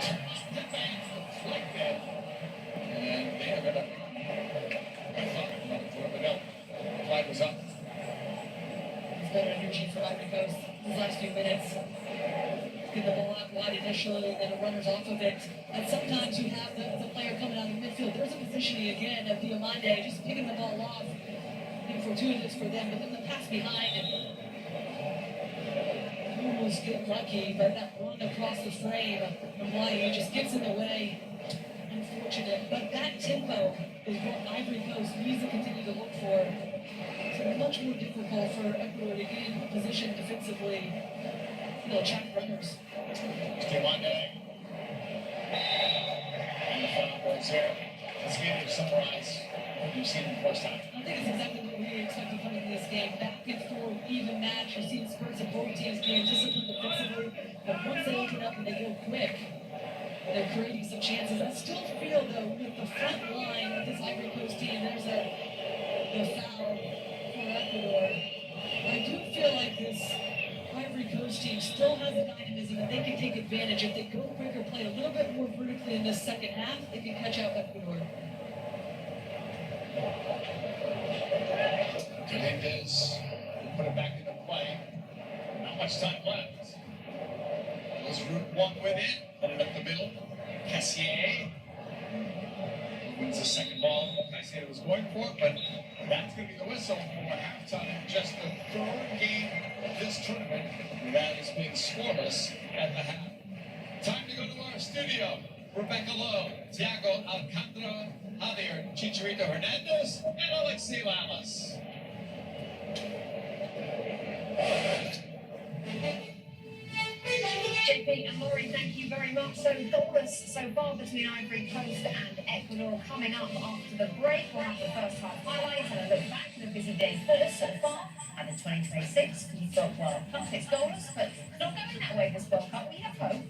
Speaker 6: Turn off the back.
Speaker 7: Ivory Coast these last few minutes. Get the ball out wide initially, and then the runners off of it. And sometimes you have the player coming out of the midfield. There's a positioning again of Diamande just picking the ball off. Fortuitous for them, but then the pass behind and almost get lucky, but that run across the frame from Hawaii just gets in the way. Unfortunate, but that tempo is what Ivory Coast needs to continue to look for. It's much more difficult for Ecuador to get in position defensively. They'll track runners.
Speaker 6: Diamande. And the final points here. Let's get you summarize what you've seen in the first half.
Speaker 7: I think it's exactly what we expected coming in this game. Back and forth, even match. You're seeing spurts of both teams being disciplined defensively. But once they open up and they go quick, they're creating some chances. I still feel, though, with the front line of this Ivory Coast team, there's the foul for Ecuador. I do feel like this Ivory Coast team still has the dynamism and they can take advantage. If they go quicker, play a little bit more vertically in this second half, they can catch out Ecuador.
Speaker 6: Hernandez will put it back into play. Not much time left. Goes route one with it. Put it up the middle. Cassier wins the second ball. Cassier was going for it, but that's going to be the whistle for halftime. Just the third game of this tournament that has been scoreless at the half. Time to go to our studio. Rebecca Lowe, Thiago Alcantara, Javier Chicharito Hernandez, and Alexi Lalas.
Speaker 2: JP and Laurie, thank you very much. So goalless so far between Ivory Coast and Ecuador. Coming up after the break, we'll have the first half highlights and a look back at the busy day first so far at the 2026 FIFA World Cup. It's goalless, but it's not going that way this World Cup. We have hope.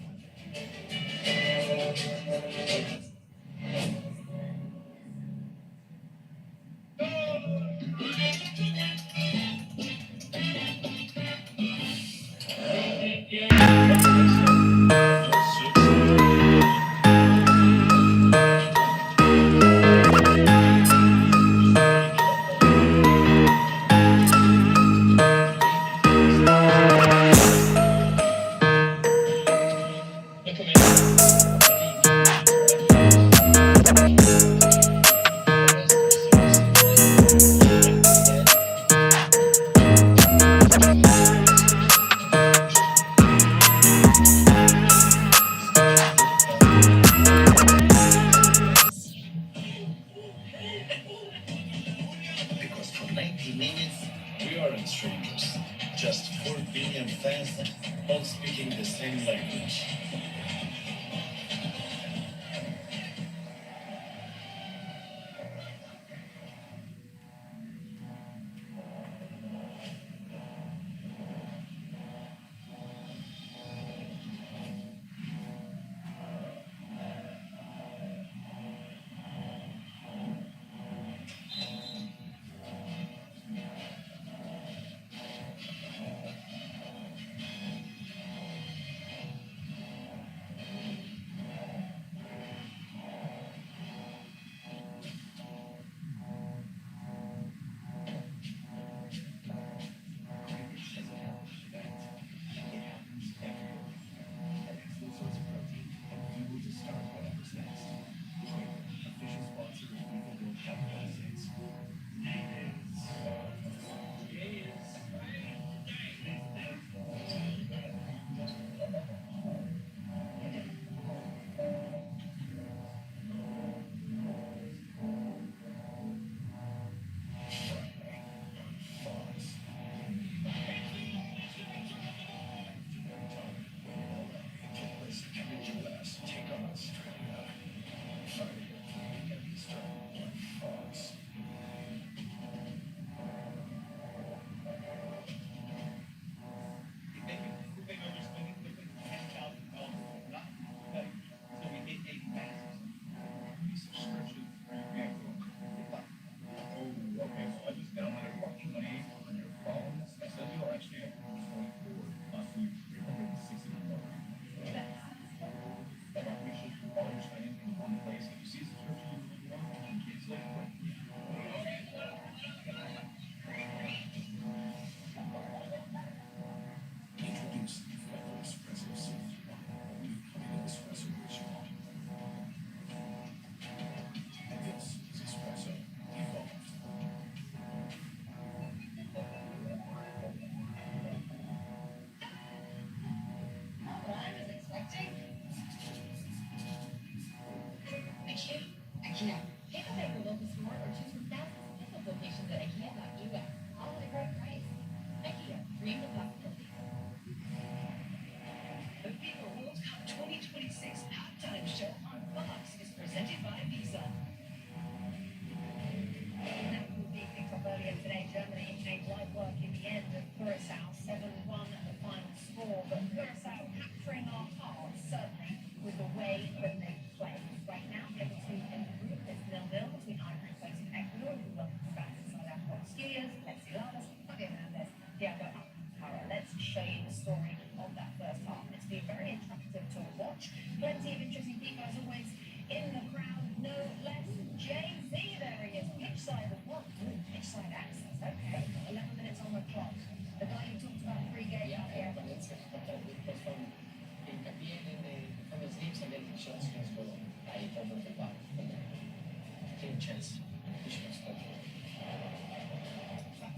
Speaker 10: Because for 90 minutes, we aren't strangers. Just 4 billion fans, all speaking the same language.
Speaker 2: like in the end of Curacao, 7-1 at the final score, but Curacao capturing our hearts, certainly, with the way that they play. Right now, able to end the group, it's 0-0 between Ivory Coast and Ecuador, who will stand inside our hot skiers, Lexi Lalas, Javier Hernandez, Thiago Alcantara. Let's show you the story of that first half. It's been very attractive to watch. Plenty of interesting people, as always, in the crowd. No less Jay-Z, there he is. Pitch side of what? Pitch side access, okay. 11 minutes on the clock. The guy you talked about pre-game, Javier.
Speaker 10: Because from hincapié from the sleeps and then shots was go ahí over the bar. Clean chance.
Speaker 2: That's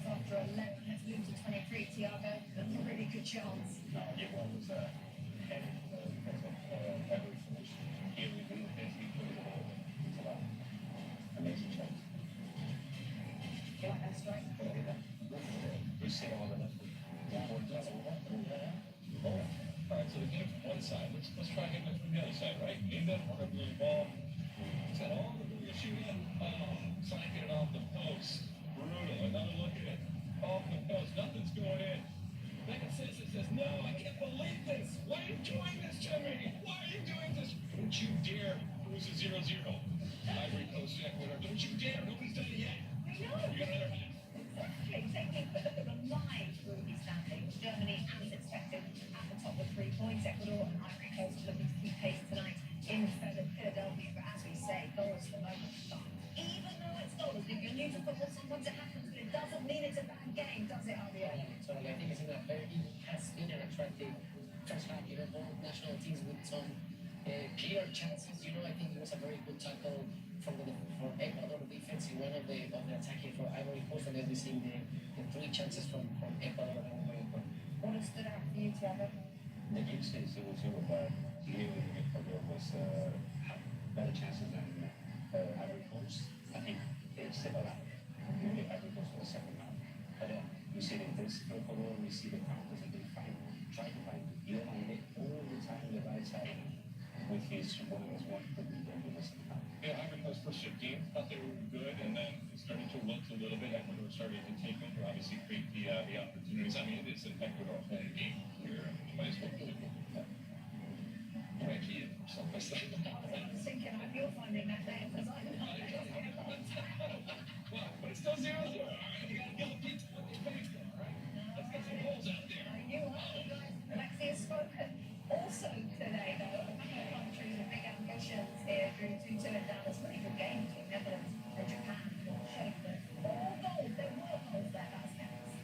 Speaker 2: after 11. Let's move to 23. Thiago, that's a really good chance.
Speaker 6: It was heavy because of every finish. Here we do this, we put it all. It's a lot. Amazing chance.
Speaker 2: You like that strike?
Speaker 6: We sit all the left.
Speaker 4: All right, so the game from one side. Let's try hitting it from the other side, right? Aimed at one of the ball. Set all the way shooting. Side it off the post. Brutal. Another look at it. Off the post. Nothing's going in. Becca says, no, I can't believe this. Why are you doing this to me? Why are you doing this? Don't you dare lose a 0-0. Ivory Coast, Ecuador. Don't you dare. Nobody's done it yet.
Speaker 2: I know.
Speaker 4: You got another half.
Speaker 2: Exactly. Taking a look at the live group standings. Germany, as expected, at the top with 3 points. Ecuador and Ivory Coast looking to keep pace tonight in Philadelphia. But as we say, goals for the moment. Even though it's goals, if you're new to football, sometimes it happens, but it doesn't mean it's a bad game, does it, Javier?
Speaker 10: So I think it's in a very, has been an attractive first half, you know, both national teams with some clear chances. You know, I think it was a very good tackle from Ecuador defense in one of the attacking for Ivory Coast, and then we see the 3 chances from Ecuador.
Speaker 2: What has stood out for you, Thiago?
Speaker 6: The game stays 0-0, but here Ecuador was better chances than Ivory Coast. I think they still alive. Ivory Coast for the second half. But we see the intensity for Ecuador, we see the counters that they try to find Ivory all the time on the right side with his Williams one could be there in the second half.
Speaker 4: Yeah, Ivory Coast first shift game, thought they were good, and then it started to look a little bit. Ecuador started to take over, obviously create the opportunities. I mean, it is an Ecuador home game here. Might as well do it. Frankie or something like that.
Speaker 2: I was thinking, I hope you're finding that there, because I don't know.
Speaker 4: Well, but it's still 0-0. All right, you gotta give the pizza what they paid for, all right? Let's get some goals out there.
Speaker 2: You are, guys. Alexi has spoken also today, though. A couple of countries with big ambitions here through 2-2 in Dallas. Pretty good game between Netherlands and Japan. Showing that all goals, there were goals there, last counts.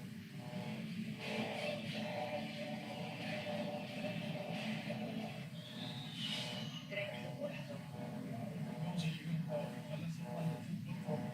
Speaker 3: Goals that you can call, unless it's on the football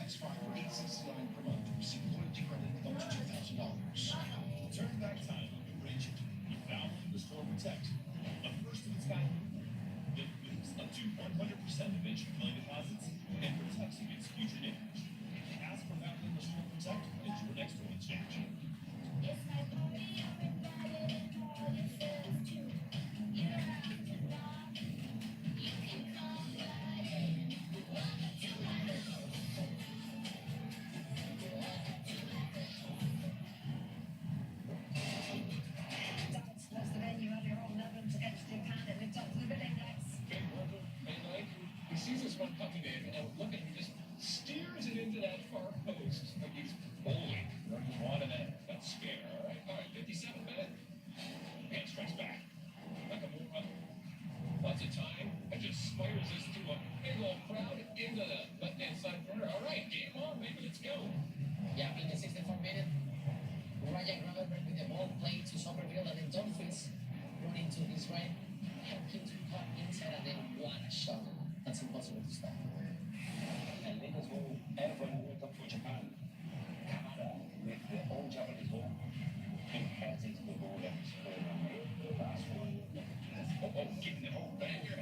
Speaker 4: next 5 purchases line per month to receive loyalty credit of up to $2,000. Turn back time on New Ranger. You found Restore Protect, a first of its kind that moves up to 100% of entry money deposits and protects against future damage. Ask for Valvoline Restore Protect at your next oil change.
Speaker 2: It's my party, I'm invited, and all your friends too. You don't have to knock, you can come right in. Welcome to my house. That's the venue of your own oven to extra pan and lift up to the billing lights.
Speaker 4: Big worker, midnight, he sees this one coming in and look at him, just steers it into that far post like he's bowling. One and a got scared. All right, 57 minutes. And strikes back. Like a moron. Lots of time. And just fires this to a big old crowd into the left-hand side corner. All right, game on, baby, let's go.
Speaker 10: Yeah, in the 64th minute, Ryan Gravenberg with the ball played to Somerville and then Dumfries run into his right, helped him to cut inside and then what a shot. That's impossible to stop.
Speaker 6: And let us go every World Cup for Japan. Canada with their own Japanese goal. It heads into the goal and scored on the last one.
Speaker 4: Keeping the whole banger.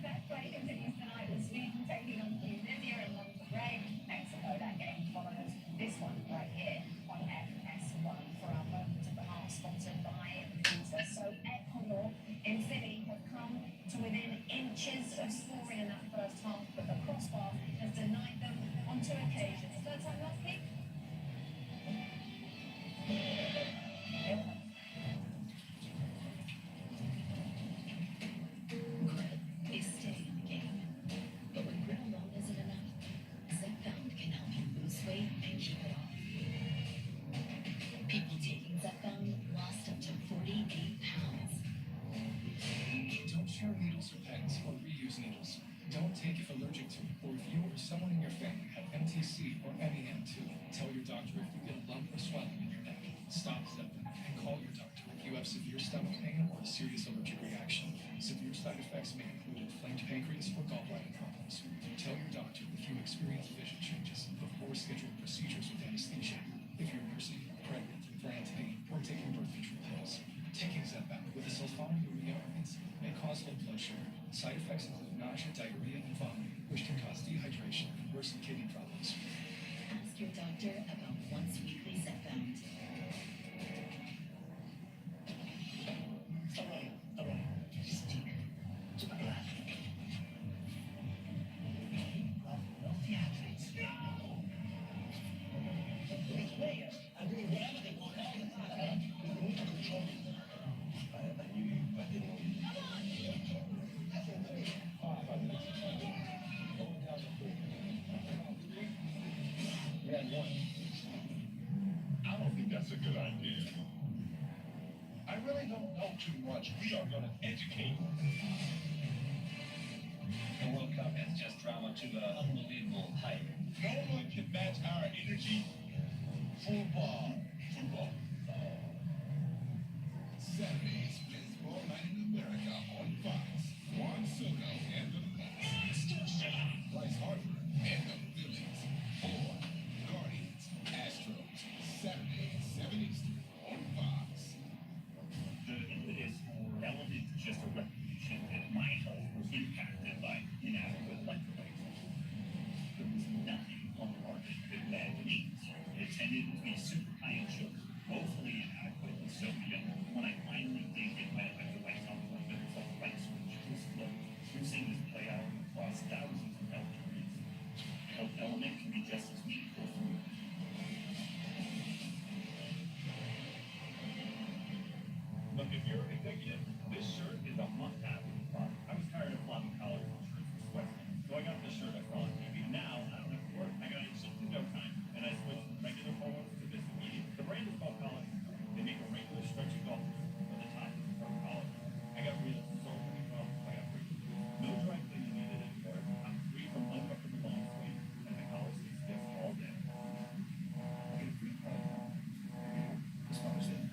Speaker 2: That play continues tonight with Sweden taking on Tunisia in Monterrey. Mexico, that game follows this one right here on FS1 for our moment of the half, sponsored by Visa. So Ecuador in Philly have come to within inches of scoring in that first half, but the crossbar has denied them on 2 occasions. Third time lucky?
Speaker 9: Grit is staying in the game. But when grit alone isn't enough, Zepbound can help you lose weight and keep it off. People taking Zepbound lost up to 48 pounds.
Speaker 11: Don't share needles with pets or reuse needles. Don't take if allergic to it, or if you or someone in your family have MTC or MEN2. Tell your doctor if you get a lump or swelling in your neck. Stop Zepbound and call your doctor if you have severe stomach pain or a serious allergic reaction. Severe side effects may include inflamed pancreas or gallbladder problems. Tell your doctor if you experience vision changes before scheduling procedures with anesthesia. If you're nursing, pregnant, plan to be, or taking birth control pills. Taking Zepbound with a sulfonylurea or insulin may cause low blood sugar. Side effects include nausea, diarrhea, and vomiting, which can cause dehydration and worsen kidney problems.
Speaker 9: Ask your doctor about once weekly Zepbound. Stick to the left. Wealthy athletes.
Speaker 8: I mean, whatever they want, all the time. We need to control it.
Speaker 4: I don't think that's a good idea. I really don't know too much. We are going to educate.
Speaker 6: The World Cup has just drawn to an unbelievable height.
Speaker 4: No one can match our energy. Football. Football. Saturday's Baseball Night in America on Fox. Juan Soto and the Mets. Bryce Harper and the Phillies. Or Guardians, Astros. Saturday, 7 Eastern on Fox.
Speaker 12: The impetus for element is just a recognition that my health was impacted by inadequate electrolytes. There was nothing on the market that led me. It tended to be super high in sugar, woefully inadequate in sodium. When I finally did get my electrolytes on point, there was a light switch was flipped. We've seen this play out across thousands of health journeys. Health element can be just as meaningful for you. Look, if you're an executive, this shirt is a must-have with the product. I was tired of floppy collars and shirts for sweating. So I got this shirt I saw on TV. Now, I don't have to work. I got it shipped in no time. And I switched from regular polos to this immediate. The brand is called Collar. They make a regular stretchy golf shirt, but the top is from Collar. I got rid of so many problems. I got free. No dry cleaning needed anymore. I'm free from uncomfortable long sleeves. And the collar stays stiff all day. I get a free product. This Father's Day.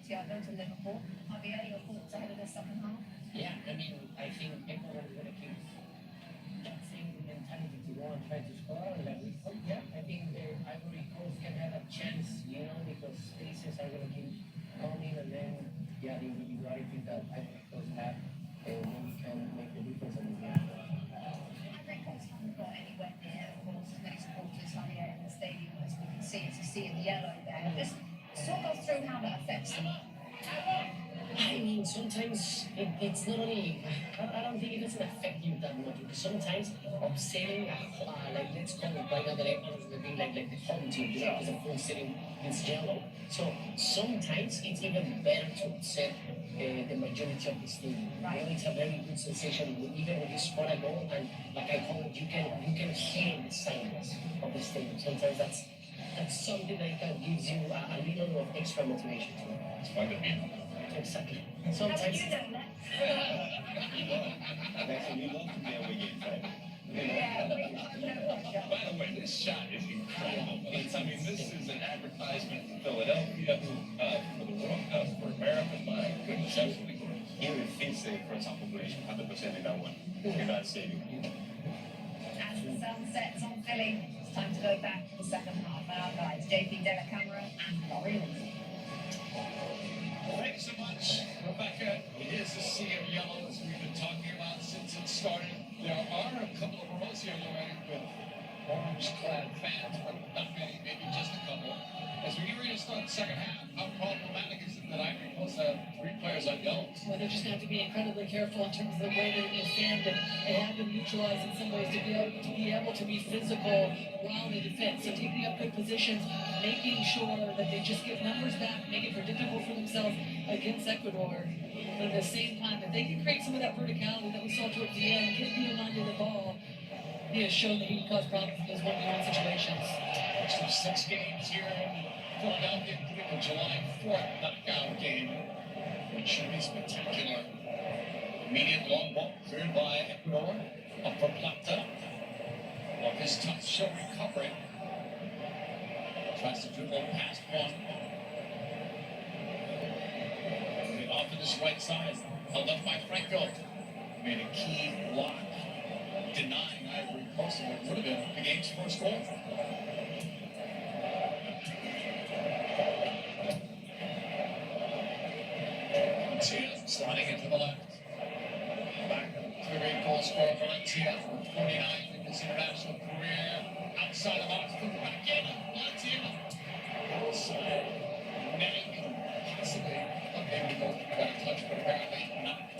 Speaker 2: Santiago to Liverpool. Javier, your thoughts ahead of the second half?
Speaker 10: Yeah, I mean, I think Ecuador is going to keep that same mentality to go and try to score. Yeah, I think the Ivory Coast can have a chance, because spaces are going to keep coming, and then, the individuality that Ivory Coast have, maybe can make the difference in the game.
Speaker 2: Ivory Coast haven't got anywhere near, of course, as many supporters Javier in the stadium as we can see. It's a sea of yellow there. Just talk us through how that affects them.
Speaker 10: I mean, sometimes it's not only, I don't think it doesn't affect you that much, because sometimes upsetting, let's call it right now that everyone's being like the home team, because the full stadium is yellow. So sometimes it's even better to upset the majority of the stadium. It's a very good sensation, even when you score a goal, and like I call it, you can hear the silence of the stadium. Sometimes that's something that gives you a little of extra motivation to it.
Speaker 4: It's fun to be.
Speaker 10: Exactly.
Speaker 2: How would you know that?
Speaker 6: Actually, we love to be away games, right?
Speaker 2: Yeah, no pressure.
Speaker 4: By the way, this shot is incredible. This is an advertisement for Philadelphia, for the World Cup, for America. My goodness, that's really cool.
Speaker 6: Even if it's, for example, population 100% in that one, you're not saving.
Speaker 2: As the sun sets on Philly, it's time to go back to the second half. Our guys, JP Delacamera and Laurie Lindsay.
Speaker 4: Thanks so much, Rebecca. It is a sea of yellow, as we've been talking about since it started. There are a couple of rows here, Lorraine, with orange-clad fans, but not many, maybe just a couple. As we get ready to start the second half, how problematic is it that Ivory Coast have 3 players on yellow?
Speaker 7: Well, they're just going to have to be incredibly careful in terms of the way that they stand. They have been neutralized in some ways to be able to be physical while they defend. So taking up good positions, making sure that they just get numbers back, make it predictable for themselves against Ecuador. But at the same time, if they can create some of that verticality that we saw towards the end, get Diamante the ball, he has shown that he can cause problems in those 1v1 situations.
Speaker 4: So 6 games here in Philadelphia, including the July 4th knockout game, which should be spectacular. Immediate long ball cleared by Ecuador, up for Plata. Off his touch, show recovery. Tries to dribble past one. Off to this right side, held up by Franco. Made a key block, denying Ivory Coast what would have been the game's first goal. Valencia sliding into the left. Back to the great goal scorer Valencia, 49th in his international career. Outside the box, put it back in. Valencia. Outside. Netting. Possibly. Maybe both got a touch, but apparently not.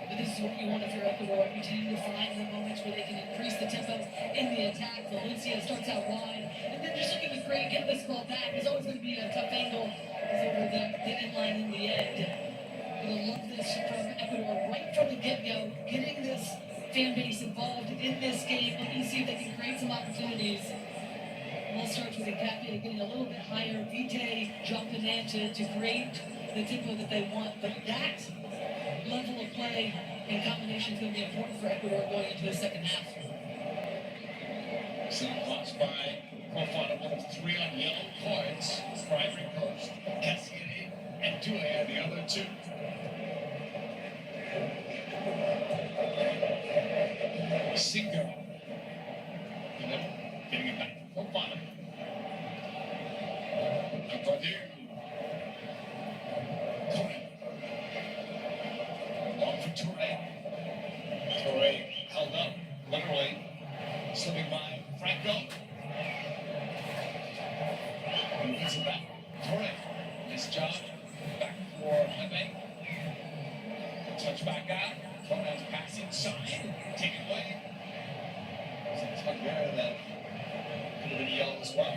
Speaker 7: But this is what you want if you're Ecuador. You continue to find the moments where they can increase the tempo in the attack. Valencia starts out wide, and then just looking to great, get this ball back. It's always going to be a tough angle. Is over the inline in the end. Gonna love this from Ecuador right from the get-go, getting this fan base involved in this game. Looking to see if they can create some opportunities. All starts with Capia getting a little bit higher. Vite jumping in to create the tempo that they want. But that level of play in combination is going to be important for Ecuador going into the second half.
Speaker 4: Sent across by profile of one of 3 on yellow cards for Ivory Coast. Cassidy and Due are the other 2. Singer. Getting it back to profile. Long for Toure. Toure held up, literally, slipping by Franco. He gets it back. Toure, nice job. Back for Pepe. Touch back out. Torres pass inside. Take it away. There's a tug there that could have been yellow as well.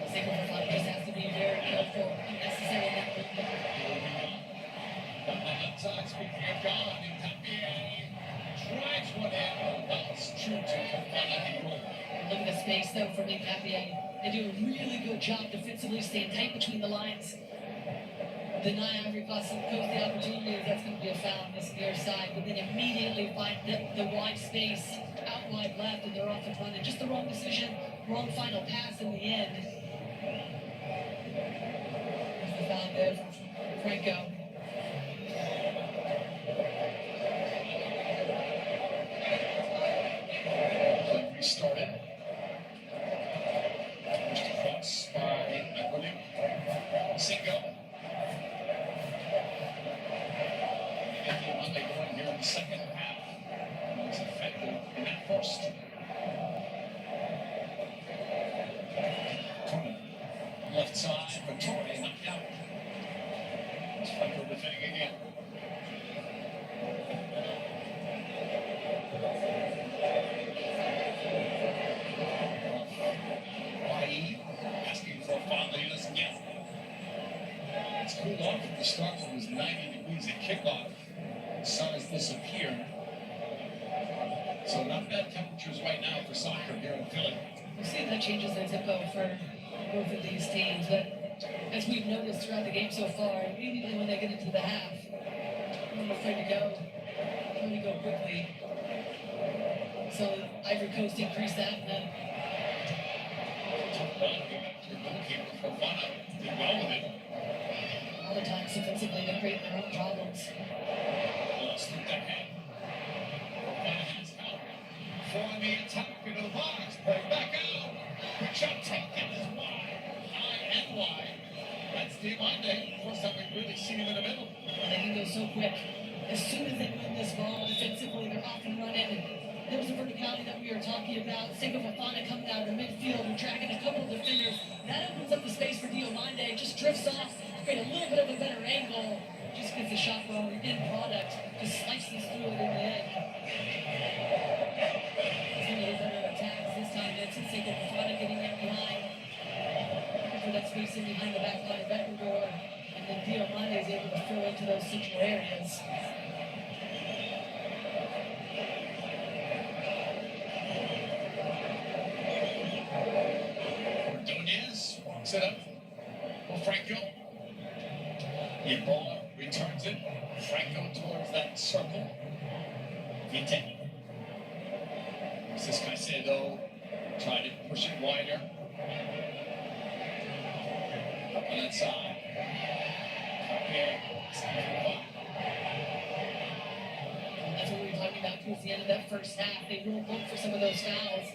Speaker 7: Single just has to be very careful. Unnecessary.
Speaker 4: On the left side, speaking of God, Capia drives one in. Well, it's true to Fofana.
Speaker 7: Look at the space, though, from Capia. They do a really good job defensively, staying tight between the lines. Deny Ivory Coast the opportunity. That's going to be a foul on this near side, but then immediately find the wide space out wide left, and they're off the front. And just the wrong decision, wrong final pass in the end. There's the foul there from Franco.
Speaker 6: Play restarted. Pushed across by Ivory. Single. Monday going here in the second half. He was effective in that first. Left side for Torre, knocked out. Franco defending again. Why asking for a foul that he doesn't get. It's cooled off at the start when it was 90 degrees at kickoff. The sun has disappeared. So not bad temperatures right now for soccer here in Philly.
Speaker 7: We'll see if that changes the tempo for both of these teams, but as we've noticed throughout the game so far, immediately when they get into the half, I'm afraid to go. Let me go quickly. So Ivory Coast increased that, and then all the times defensively they create their own problems.
Speaker 6: For the attack into the box, play back out. Quick shot taken is wide, high and wide. That's Diamande. First time we've really seen him in the middle.
Speaker 7: And they can go so quick. As soon as they win this ball defensively, they're off and running. There was a verticality that we were talking about. Single Fafana coming out of the midfield and dragging a couple of defenders. That opens up the space for Diamande. Just drifts off, create a little bit of a better angle. Just gets the shot wrong. End product just slices through it in the end. Some of the better attacks this time. It's Single Fafana getting in behind. Looking for that space in behind the back line of Ecuador. And then Diamande is able to fill into those central areas.
Speaker 6: Ordonez walks it up for Franco. Ebola returns it. Franco towards that circle. Vite. This is Caicedo trying to push it wider. Up on that side.
Speaker 7: That's what we were talking about towards the end of that first half. They will look for some of those fouls.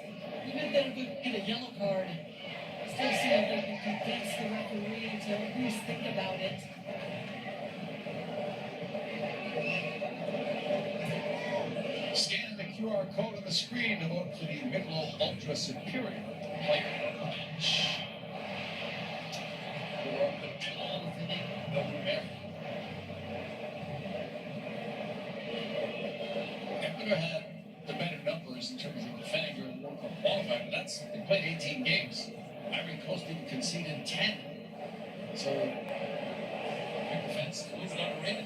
Speaker 7: Even if they don't get a yellow card, I still see if they can convince the referee to at least think about it.
Speaker 6: Scan the QR code on the screen to vote for the Michelob Ultra Superior player of the match. We're up the middle. Over there. Ecuador had the better numbers in terms of defending during the World Cup qualifier, but they played 18 games. Ivory Coast even conceded 10. So, their defense is underrated.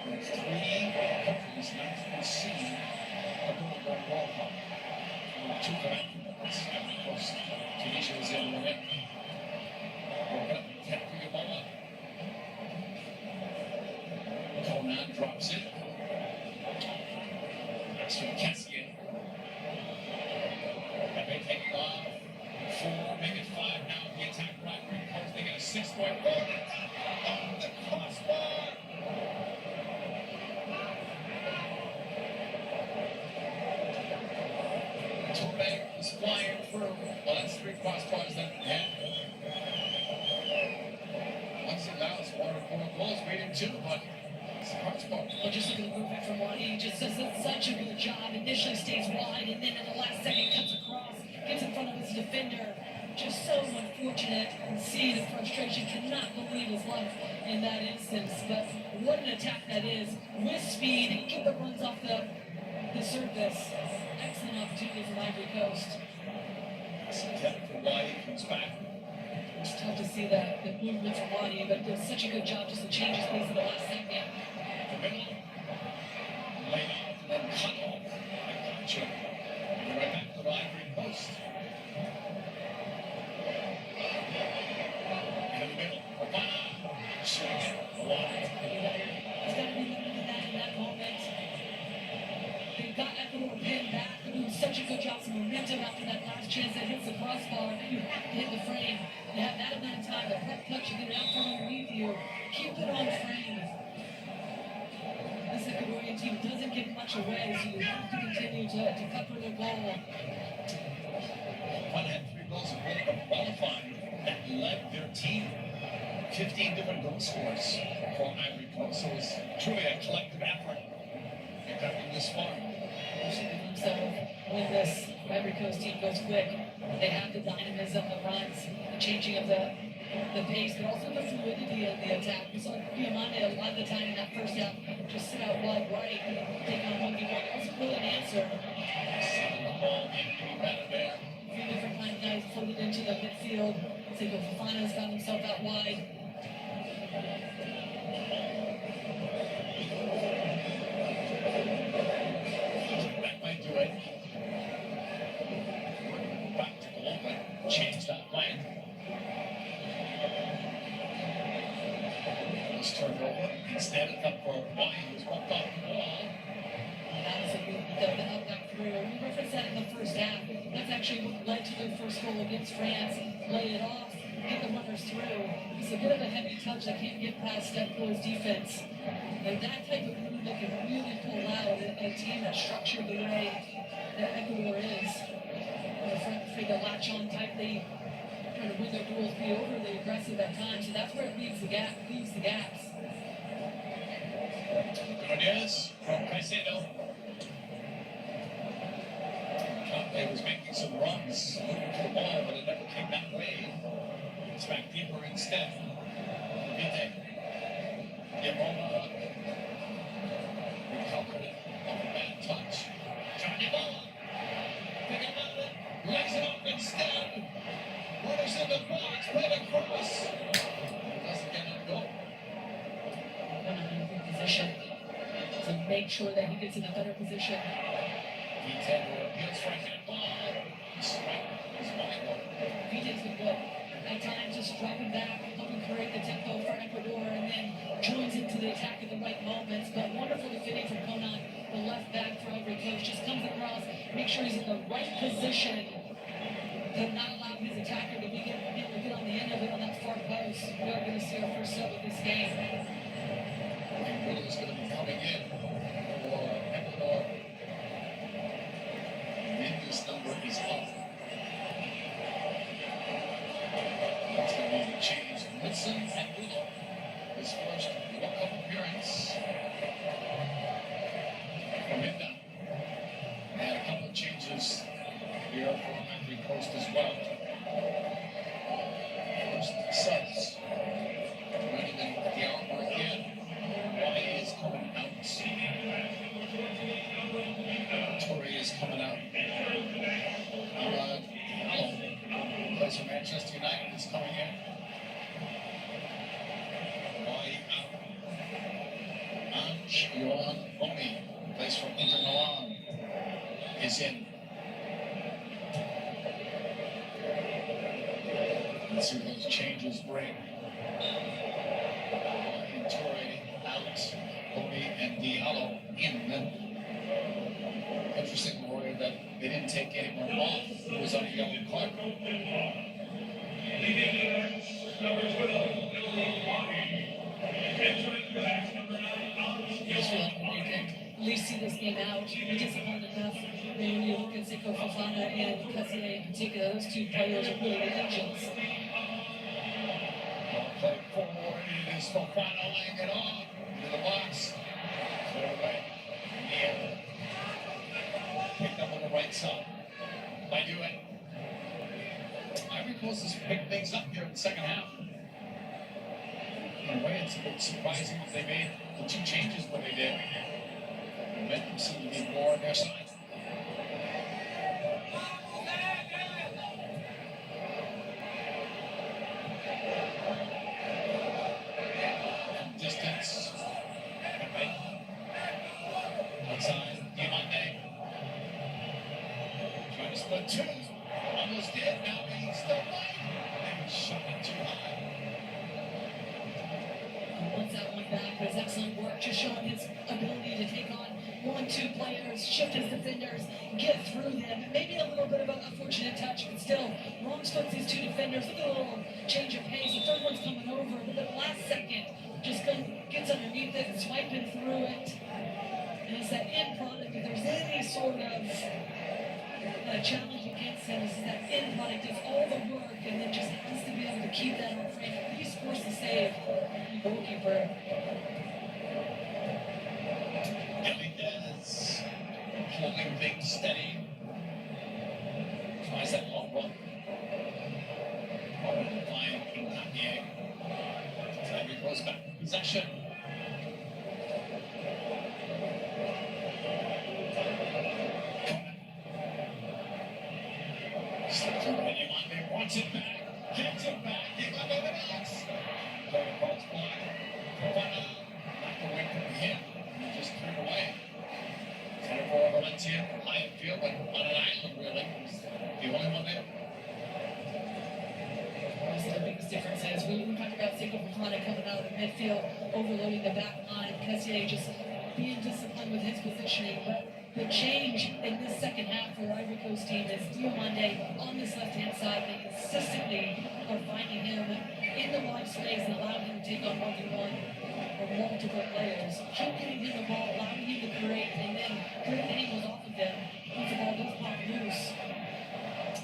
Speaker 6: There's 3 countries not to concede a World Cup. 2 from Ivory Coast. Tunisia was the other one in. World Cup, can't bring a ball up. Conan drops it. That's from Cassian. And they're taking off 4, make it 5 now. The attack for Ivory Coast. They get a 6-point goal. On the crossbar. Torre is flying through. Well, that's 3 crossbars that had. Once it now, it's 1 or 4 goals. We did 2, but it's a crossbar.
Speaker 7: Well, just look at the movement from Wadi. He just does such a good job. Initially stays wide, and then in the last second cuts across, gets in front of his defender. Just so unfortunate, and see the frustration. Cannot believe his luck in that instance. But what an attack that is, with speed, and get the runs off the surface. Excellent opportunity from Ivory Coast.
Speaker 6: For Wadi comes back.
Speaker 7: It's tough to see the movement from Wadi, but does such a good job just to change his pace in the last second.
Speaker 6: The middle. Laid off and then cut off. Gotcha. And right back to the Ivory Coast. In the middle. Shooting it wide.
Speaker 7: He's got to be looking at that in that moment. They've got Ecuador pinned back. They're doing such a good job, some momentum after that last chance that hits the crossbar. You have to hit the frame. You have that amount of time, the front touch, you get it out from underneath you. bit on frame. This Ecuadorian team doesn't give much away, so you have to continue to cover their goal.
Speaker 6: One had 3 goals in World Cup qualifying that led their team. 15 different goal scorers for Ivory Coast. So it's truly a collective effort in coming this far.
Speaker 7: So when this Ivory Coast team goes quick, they have the dynamism, the runs, the changing of the pace, but also the fluidity of the attack. We saw Diamante a lot of the time in that first half just sit out wide right, take on 1v1. Also really an answer.
Speaker 6: The ball being better there.
Speaker 7: A few different times guys floated into the midfield. Seiko Fofana's got himself out wide.
Speaker 6: That might do it. Back to goal, but changed that plan. Let's turn it over. Instead, it's up for Ryan, who's walked off the ball.
Speaker 7: That was a good outback through. We referenced that in the first half. That's actually what led to their first goal against France. Lay it off, get the runners through. It's a bit of a heavy touch that can't get past Steph Curry's defense. And that type of move that can really pull out a team that's structured the way that Ecuador is. The front three to latch on tightly, trying to win their duels, be overly aggressive at times. So that's where it leaves the gaps.
Speaker 6: Nunez from Caicedo. Conte was making some runs looking for the ball, but it never came that way. It's back deeper instead. Vite. Yamoma. Recovered it off a bad touch. Johnny Ball. Pick up on it. Lays it off instead. Runners in the box. Played across. Doesn't get it goal.
Speaker 7: Position to make sure that he gets in a better position.
Speaker 6: Vite appeals for a handball. Strike is wide open.
Speaker 7: Vite's been good. At times, just dropping back, helping create the tempo for Ecuador, and then joins into the attack at the right moments. But wonderful defending from Conan, the left back for Ivory Coast, just comes across, make sure he's in the right position to not allow his attacker to be able to get on the end of it on that far post. We are going to see our first sub of this game.
Speaker 6: Ecuador is going to be coming in for Ecuador. And this number is up. That's going to be the change. Woodson and Bruno, his first World Cup appearance. Cominda. And a couple of changes here for Ivory Coast as well. First subs. Running in the hour again. Why is coming out? Torre is coming out. Allo, plays for Manchester United, is coming in. Why out? Johan Omi, plays for Inter Milan, is in. Let's see what those changes bring. Torre out, Omi and Diallo in. Interesting, Rory, that they didn't take anyone off who was on a yellow card.
Speaker 7: You can at least see this game out. Be disciplined enough. When you look at Seiko Fofana and Cassier in particular, those two players are really the engines.
Speaker 6: Play forward, it is Fofana laying it off into the box. Clear away. Yeah. Picked up on the right side. I do it. Ivory Coast has picked things up here in the second half. In a way, it's a bit surprising that they made the two changes when they did. The momentum seemed to be more on their side. Distance. Outside, Diamante. Trying to split two. Almost did. Now he's still right. And he shot it too high.
Speaker 7: Once that one back, but it's excellent work, just showing his ability to take on 1-2 players, shift his defenders, get through them. Maybe a little bit of a fortunate touch, but still, wrong splits these two defenders. Look at a little change of pace. The third one's coming over, but the last second, just couldn't underneath it, swiping through it. And it's that end product. If there's any sort of challenge against him, it's that end product does all the work and then just has to be able to keep that on frame. At least force the save. Goalkeeper.
Speaker 6: Hernandez holding things steady. Tries that long ball. Flying King Kanye. Ivory goes back in possession. Slips over to Diamante, wants it back, gets it back, Diamante the box. Player calls block. Fofana, knocked away from him, and just turned away. Center for Valencia, high in field, but on an island really. He's the only one there.
Speaker 7: The biggest difference is we talked about Fofana coming out of the midfield, overloading the back line. Kessié just being disciplined with his positioning. But the change in this second half for the Ivory Coast team is Diomande on this left-hand side. They consistently are finding him in the wide space and allowing him to take on 1v1 or multiple players. Keep getting him the ball, allowing him to create, and then create angles off of them. Once the ball does pop loose,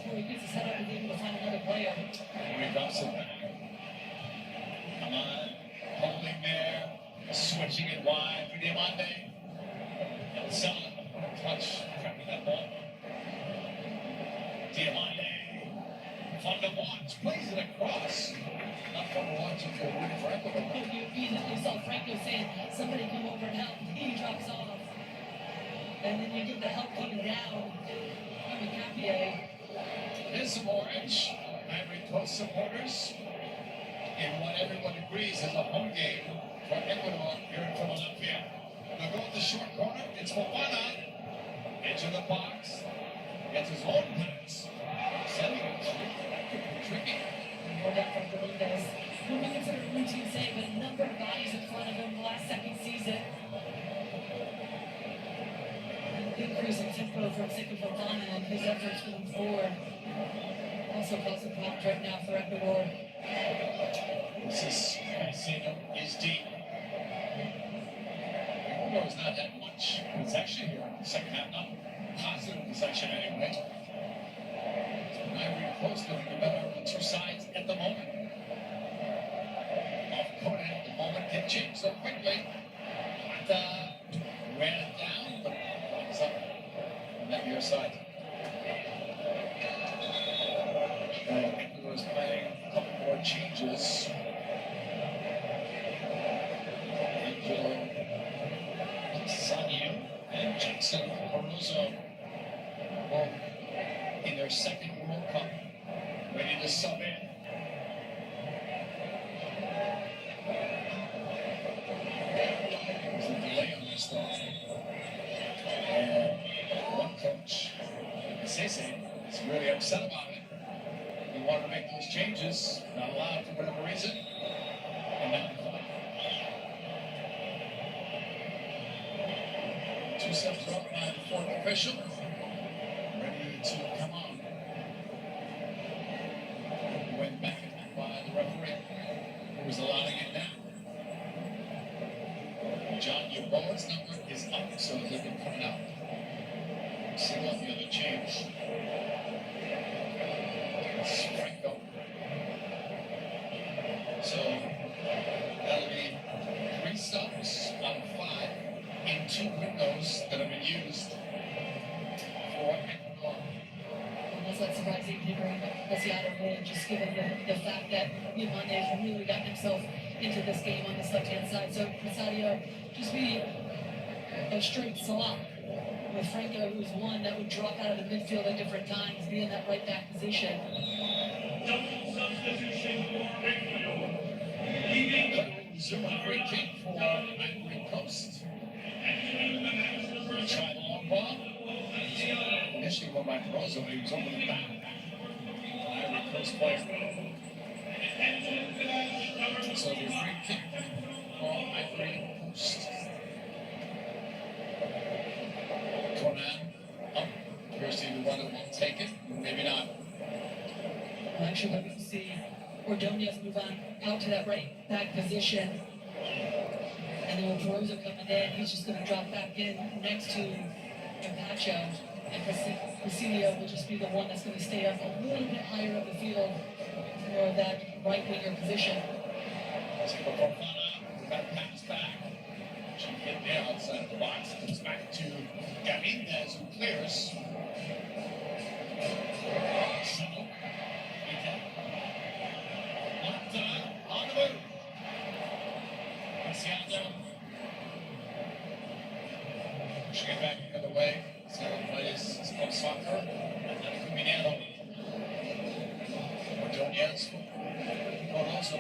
Speaker 7: or he gets his head up and able to find another player.
Speaker 6: He drops it back. Come on, holding there, switching it wide for Diamante. El Salad, clutch, tracking that ball. Diamante, fun to watch, plays it across. Not fun to watch if you're rooting for Ecuador.
Speaker 7: You saw Franco saying, somebody come over and help. He drops off. And then you get the help coming down from the Capier.
Speaker 6: There's some orange. Ivory Coast supporters in what everyone agrees is a home game for Ecuador here in Philadelphia. They'll go with the short corner. It's Fofana. Edge of the box. Gets his own pass. Setting it. Tricky.
Speaker 7: More down from Fernandez. Who we consider a routine save, but a number of bodies in front of him last second season. Increase in tempo from Fofana and his efforts moving forward. Also causing problems right now for Ecuador.
Speaker 6: This is deep. Ecuador is not that much possession here in the second half, not positive possession anyway. Ivory Coast looking better on the two sides at the moment. Off Conan at the moment can change so quickly. Ran it down, but it's up on that near side. Ecuador is playing a couple more changes. Angelo Sanyo and Jackson Caruso, both in their second World Cup, ready to sub in. There's a delay on this stuff. And one coach, Sese, is really upset about it. He wanted to make those changes, not allowed for whatever reason. And now two sets are up by the fourth official. Ready to come on. Went back by the referee, who was allowing it now. John Yeboah's number is up, so he'll be coming out. See what the other change. Franco. So that'll be 3 stops out of 5 in 2 windows that have been used for Ecuador.
Speaker 7: Almost not surprising to bring Masiato in, just given the fact that Diamante has really gotten himself into this game on this left-hand side. So Masiato just be a straight swap with Franco, who's one that would drop out of the midfield at different times, be in that right back position.
Speaker 12: Double substitution for Ecuador.
Speaker 6: Zuma free kick for Ivory Coast. Try the long ball. Initially won by Caruso, but he was over the back. Ivory Coast player. So the free kick for Ivory Coast. Conan up. Appears to be the one that won't take it. Maybe not.
Speaker 7: I'm actually hoping to see Ordonez move on out to that right back position. And then with Rosa coming in, he's just going to drop back in next to Capacho. And Presidio will just be the one that's going to stay up a little bit higher up the field for that right winger position.
Speaker 6: That pass back. She hit there outside of the box. Comes back to Gaminez, who clears. On the move. Preciado. Pushing it back the other way. So plays soccer. And then Minero. Ordonez. Corozo.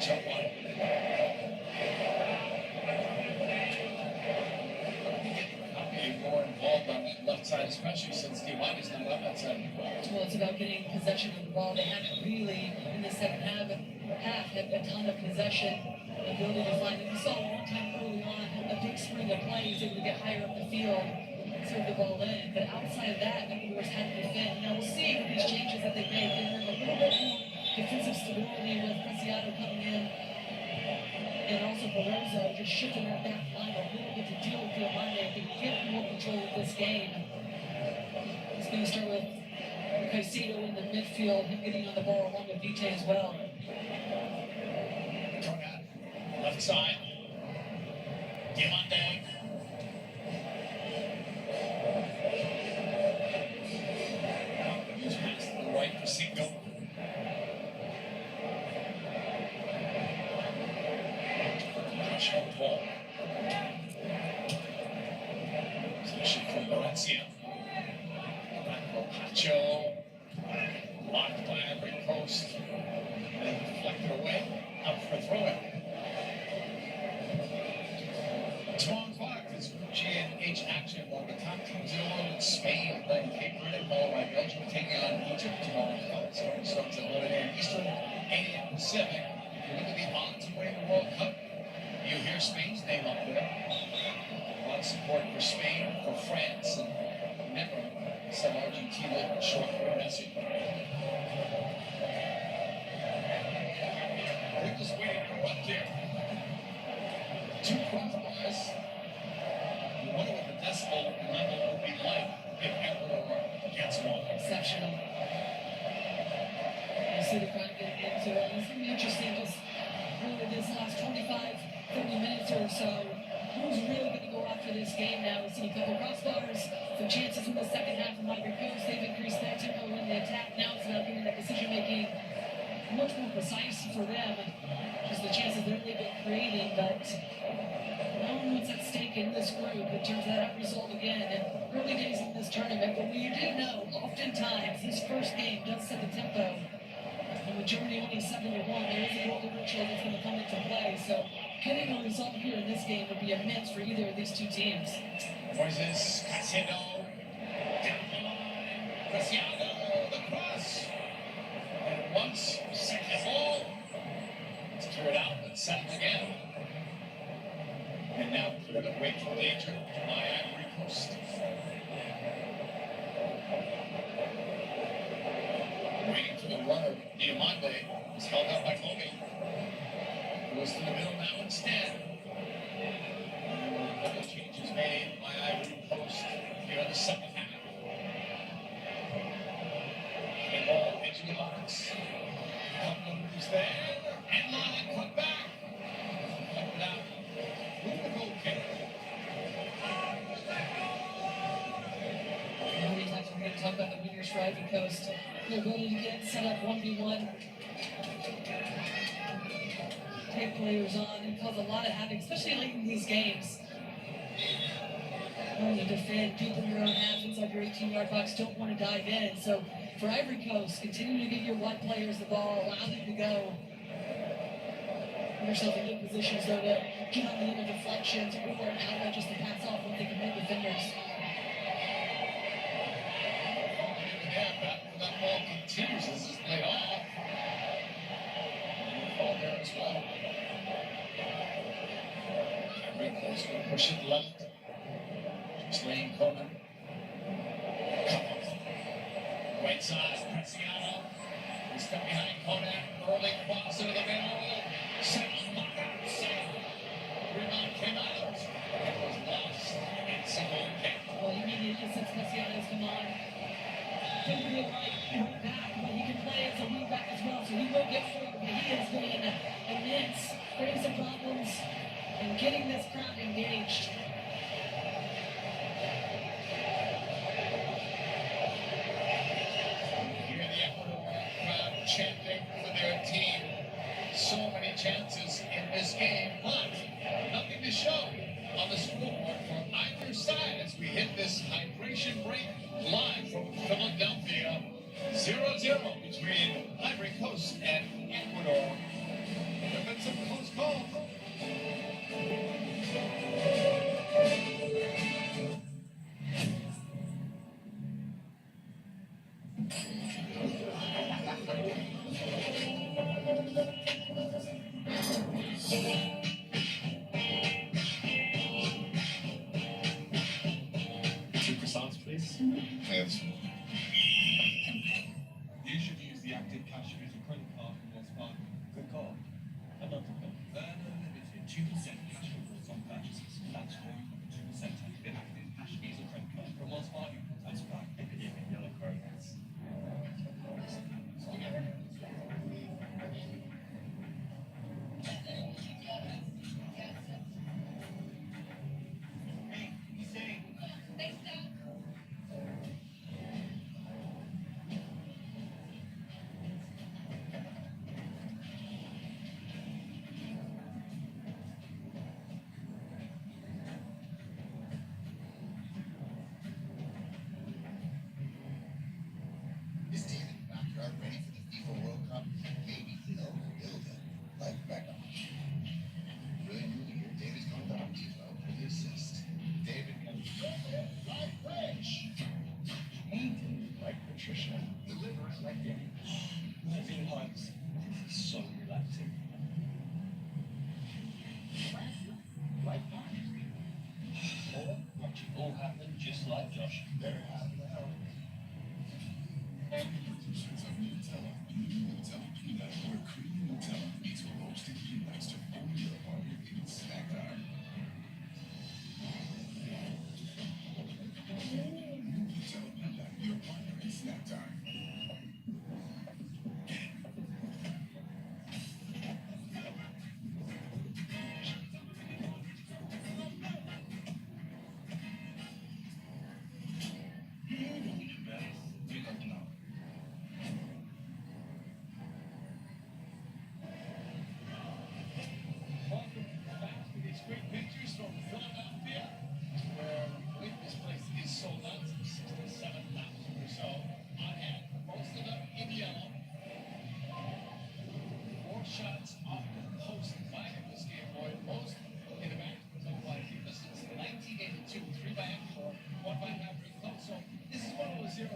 Speaker 6: Jump one. More involved on that left side, especially since Diwani's not on that side.
Speaker 7: Well, it's about getting possession of the ball. They haven't really, in the second half had a ton of possession, ability to find it. We saw one time early on a big spring of plays, able to get higher up the field, serve the ball in. But outside of that, Ecuador's had to defend. Now we'll see with these changes that they made. They bring a little bit more defensive stability with Preciado coming in. And also Barroso just shifting that back line a little bit to deal with Diamante to get more control of this game. It's going to start with Caicedo in the midfield, him getting on the ball along with Vite as well.
Speaker 6: Left side. Diamante. He's passed to the right for Cinco. Ball. Position for Valencia. Pacho. Blocked by Ivory Coast. And deflected away. Up for a throw in. 12 o'clock is G&H action along the top teams in the world in Spain, playing Cape Verde, followed by Belgium taking on Egypt tomorrow. It starts at 11 a.m. Eastern, 8 a.m. Pacific. If you look at the odds of winning the World Cup, you hear Spain's name up there. A lot of support for Spain, for France, and never some Argentina short for Messi. We're just waiting for up there. Two crossbars. You wonder what the decibel level will be like if Ecuador gets one.
Speaker 7: Exceptional. You see the crowd getting into it. It's going to be interesting just really this last 25-30 minutes or so. Who's really going to go after this game now? We've seen a couple crossbars, some chances in the second half from Ivory Coast. They've increased their tempo in the attack. Now it's about getting that decision making much more precise for them. Just the chances they're able to creating, but no one what's at stake in this group in terms of that result again. And early days in this tournament, but we do know oftentimes this first game does set the tempo. And with Germany only 7-1, there is a goal differential that's going to come into play. So getting a result here in this game would be immense for either of these two teams.
Speaker 6: Moises Caicedo, down the line, Preciado, the cross. And once, second ball. Let's clear it out and set it again. And now clear the way for danger by Ivory Coast. Waiting for the runner, Diamante, was held up by Kobe. Goes to the middle now instead. A couple changes made by Ivory Coast here in the second half. The ball into the box. Couple of moves there. Headline put back. Cut it out. Who the goal kick?
Speaker 7: Many times we're going to talk about the wingers for Ivory Coast. Their ability to get set up 1v1. Take players on and cause a lot of havoc, especially late in these games. Learn to defend deep in your own half inside your 18-yard box, don't want to dive in. So for Ivory Coast, continue to give your wide players the ball, allow them to go. Put yourself in good positions though to get on the end of deflections or an outlet just to pass off when they can hit defenders.
Speaker 6: That ball continues as it's played off. And ball there as well. Ivory Coast going to push it left. Just Lane Coleman. Right side, Preciado. He's stuck behind Kodak. Early cross into the middle. Second box.
Speaker 4: chances in this game, but nothing to show on the scoreboard for either side as we hit this hydration break live from Philadelphia. 0-0 between Ivory Coast and Ecuador. There have been some close calls.
Speaker 11: Two croissants, please.
Speaker 4: Yes.
Speaker 11: You should use the active cash user credit card from Wells Fargo. Good call. I'd love to call. Limited 2% cash rewards on purchases. That's 4.2% active cash user credit card from Wells Fargo. That's right. Yellow card.
Speaker 13: Is David backyard ready for the FIFA World Cup? Maybe he'll build it like Beckham. Really new to hear David's gone down Tifo for the assist. David can like Rich. Painting like Patricia. Deliver it like Danny.
Speaker 11: Moving hugs. So relaxing.
Speaker 13: Like Mark.
Speaker 11: Or watch it all happen just like Josh.
Speaker 13: There it happens. Producers of Nutella. Nutella peanut, where creamy Nutella meets roasted peanuts to fool your partner in snack time. Nutella peanut, your partner in snack time.
Speaker 4: Welcome back to these great pictures from Philadelphia, where I believe this place is sold out to 67,000 or so on hand. Most of them in yellow. 4 shots off the post by this game, boy. Most in the back of like this is 1982, 3 by Ecuador, 1 by Ivory Coast. So this is one of those 0-0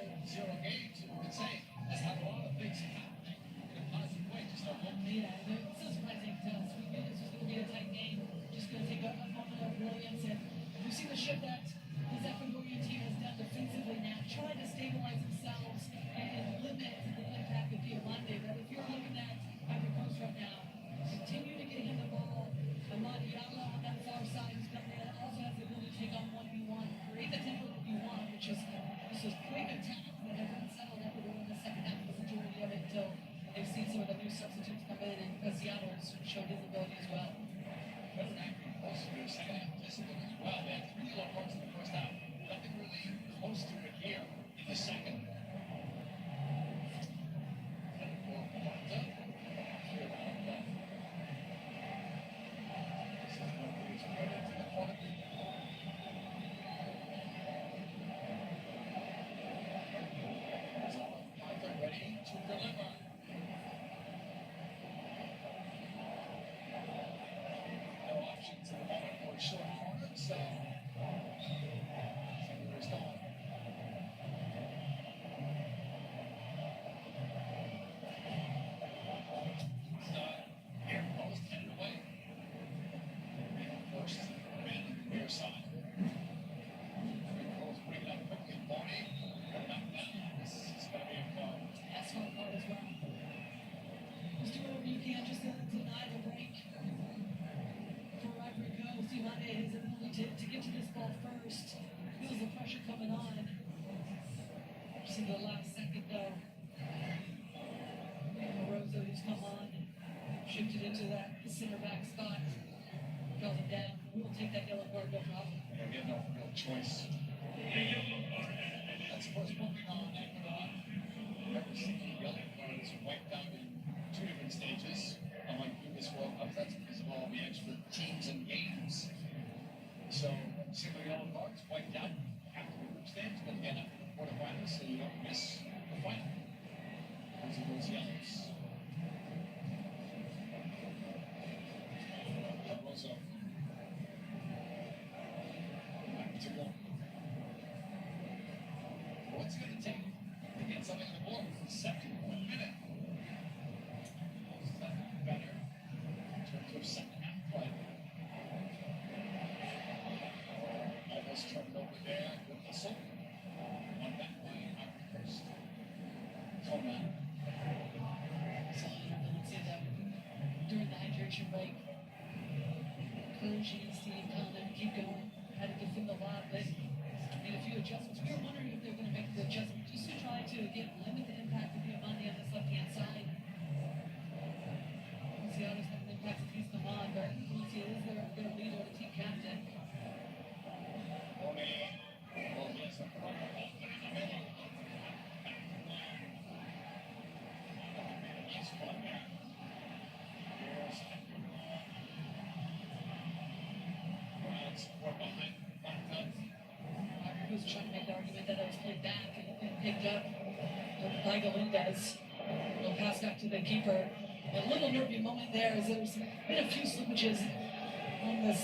Speaker 4: games that we could say has had a lot of things happening in a positive way. Just a whole
Speaker 7: Yeah, it's so surprising to us. We knew this was going to be a tight game. Just going to take a moment of brilliance. And we've seen the shift that this Ecuadorian team has done defensively now, trying to stabilize themselves and limit the impact of Diamante. But if you're looking at Ivory Coast right now, continue to get him the ball. Amadi Diallo on that far side who's come in, also has the ability to take on 1v1, create the tempo that you want, which is this is quick attack that has unsettled Ecuador in the second half of the majority of it until they've seen some of the new substitutes come in, and Seattle has showed his ability as well.
Speaker 4: But Ivory Coast in the second half discipline as well. They had 3 low points in the first half. Nothing really close to it here in the second. Ready to deliver. No options at the moment for a short corner, so there's no one. Air post headed away. Forced man on the near side. Post bring it up quickly. Bonnie, knocked down. This is going to be a call.
Speaker 7: Excellent card as well. Just do whatever you can just to deny the break for Ivory Coast. Diamante, his ability to get to this ball first, feels the pressure coming on. Just in the last second though, Morozo who's come on and shifted into that center back spot, draws him down. We will take that yellow card, no problem.
Speaker 4: And again, no real choice. That's what's moving on Ecuador. Never seen the yellow cards wiped out in 2 different stages, unlike previous World Cup
Speaker 6: matter so you don't miss the final. Those are those yellows. Barroso. Back to one. What's it going to take to get something on the board for the second minute? Better in terms of second half play. Almost turned over there with hustle. One back by Ivory Coast. Conan.
Speaker 7: So I would say that during the hydration break, Coach and Steve telling them to keep going, had to defend a lot, but made a few adjustments. We were wondering if they were going to make the adjustment just to try to, again, limit the impact of Diamante on this left-hand side. Luciano's having an impact if he's come on, but Lucia is their leader, the team captain. Who's trying to make the argument that it was played back and picked up by Galindez. It'll pass back to the keeper. A little nervy moment there as there's been a few slippages on this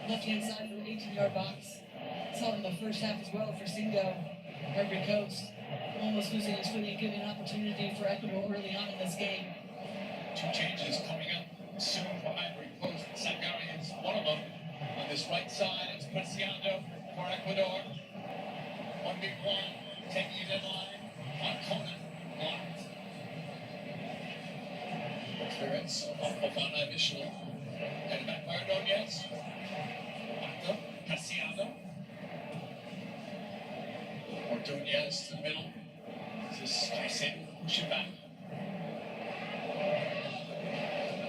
Speaker 7: left-hand side of the 18-yard box. Saw it in the first half as well for Singo, Ivory Coast. Almost losing his footing, giving an opportunity for Ecuador early on in this game.
Speaker 6: Two changes coming up soon for Ivory Coast. Sangari is one of them. On this right side, it's Preciado for Ecuador. 1v1, taking it in line. On Conan, blocked. Clearance of Fofana initially. Headed back by Ordonez. Back up, Preciado. Ordonez to the middle. This is Caicedo pushing back.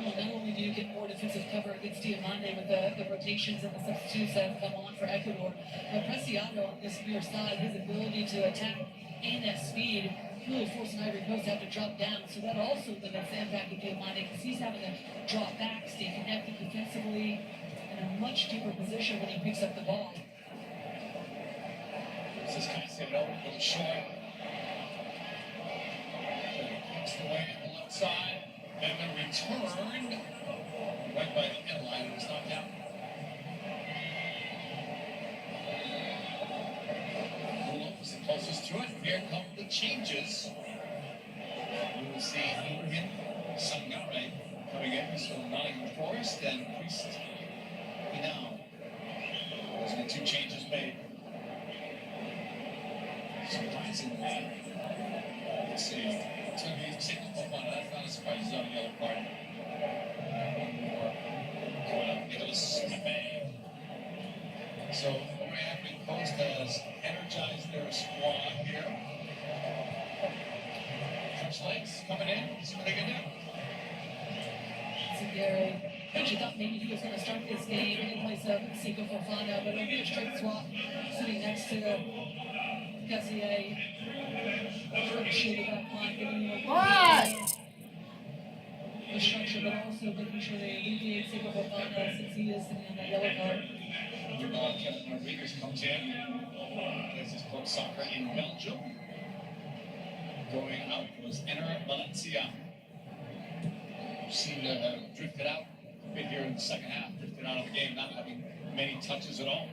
Speaker 7: Well, not only do you get more defensive cover against Diamante with the rotations and the substitutes that have come on for Ecuador, but Preciado on this near side, his ability to attack and at speed, really forcing Ivory Coast to have to drop down. So that also limits the impact of Diamante because he's having to drop back, stay connected defensively in a much deeper position when he picks up the ball.
Speaker 6: This is Caicedo, a little short. Picks the way on the left side. And the return right by the end line was knocked out. Rulo was the closest to it. Here come the changes. We will see Ibrahim Sangare coming in from Nottingham Forest and Priest now. Those are the two changes made. Surprisingly, let's see. It's going to be taken up on. That's not a surprise. He's on the yellow card. One more. Going up, Nicholas Pepe. So, Ivory Coast has energized their squad here. Touch lights coming in. See what they can do.
Speaker 7: Gary, Coach, I thought maybe he was going to start this game in place of Seiko Fofana, but it'll be a straight swap sitting next to Gassier. Trying to shield the back line, giving him the structure, but also making sure they alleviate Seiko Fofana since he is sitting on that yellow card.
Speaker 6: Kevin Rodriguez comes in, plays his club soccer in Belgium. Going out was Ener Valencia. Seemed to have drifted out a bit here in the second half, drifted out of the game, not having many touches at all.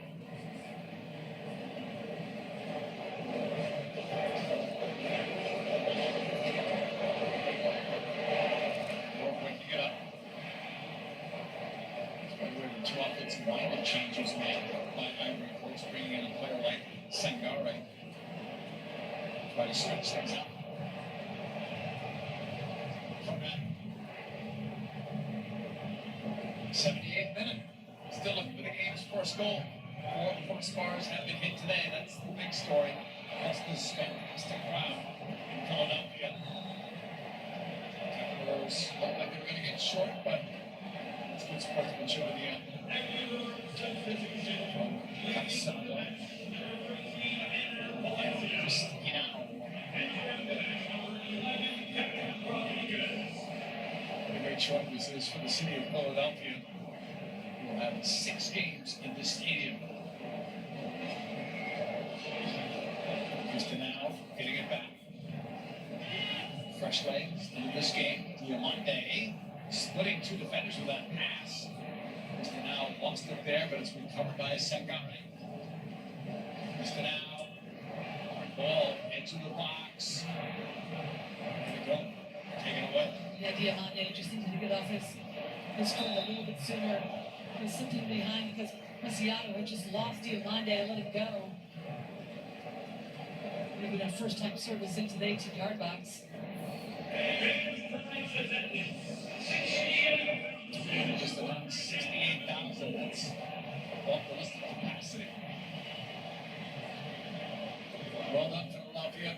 Speaker 6: Waking it up. Two offensive-minded changes made by Ivory Coast, bringing in a player like Sangare. Try to stretch things out. 78th minute. Still looking for the game's first goal. 4 crossbars have been hit today. That's the big story. That's the stick crowd in Philadelphia. Capitals look like they're going to get short, but it's good sportsmanship in the end. Casado. What a great choice this is for the city of Philadelphia. We'll have 6 games in this stadium. Mr. Now getting it back. Fresh legs in this game. Diamante splitting two defenders with that pass. Mr. Now lost it there, but it's recovered by a Sangare. Mr. Now, ball into the box. There we go. Taken away.
Speaker 7: Yeah, Diamante just needed to get off his foot a little bit sooner. There's something behind because Masiato had just lost Diamante and let it go. Maybe that first time service into the 18-yard box.
Speaker 6: Just about 68,000. That's off the list of capacity. Well done, Philadelphia.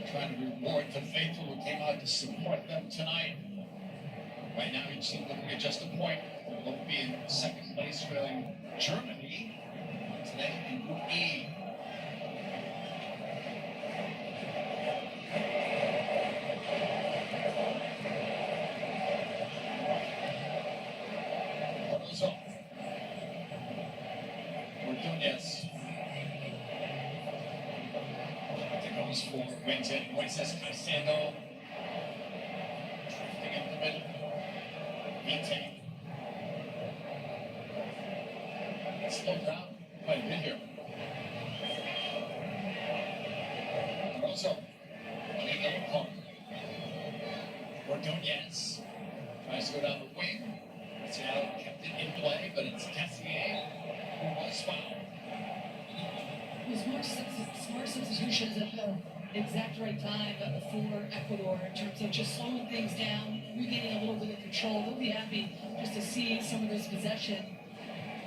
Speaker 6: Trying to reward the faithful who came out to support them tonight. Right now, each team looking at just a point. They'll be in second place, trailing Germany today in Group E. Ordonez. Goes for wins it. Moises Caicedo. Drifting in the middle. Vite. Slowed down quite a bit here. Rosso. Ordonez tries to go down the wing. Seattle kept it in play, but it's Cassier who was fouled.
Speaker 7: It was smart substitutions at the exact right time for Ecuador in terms of just slowing things down, regaining a little bit of control. They'll be happy just to see some of this possession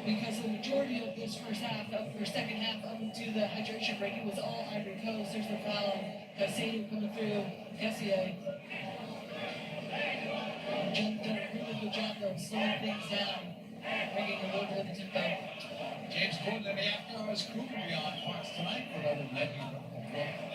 Speaker 7: because the majority of this first half, or second half, up into the hydration break, it was all Ivory Coast. There's the foul. Caicedo coming through. Cassier. Done a really good job of slowing things down, bringing a little bit of the tempo.
Speaker 6: James Corden and the after-hours crew will be on Fox tonight for another night of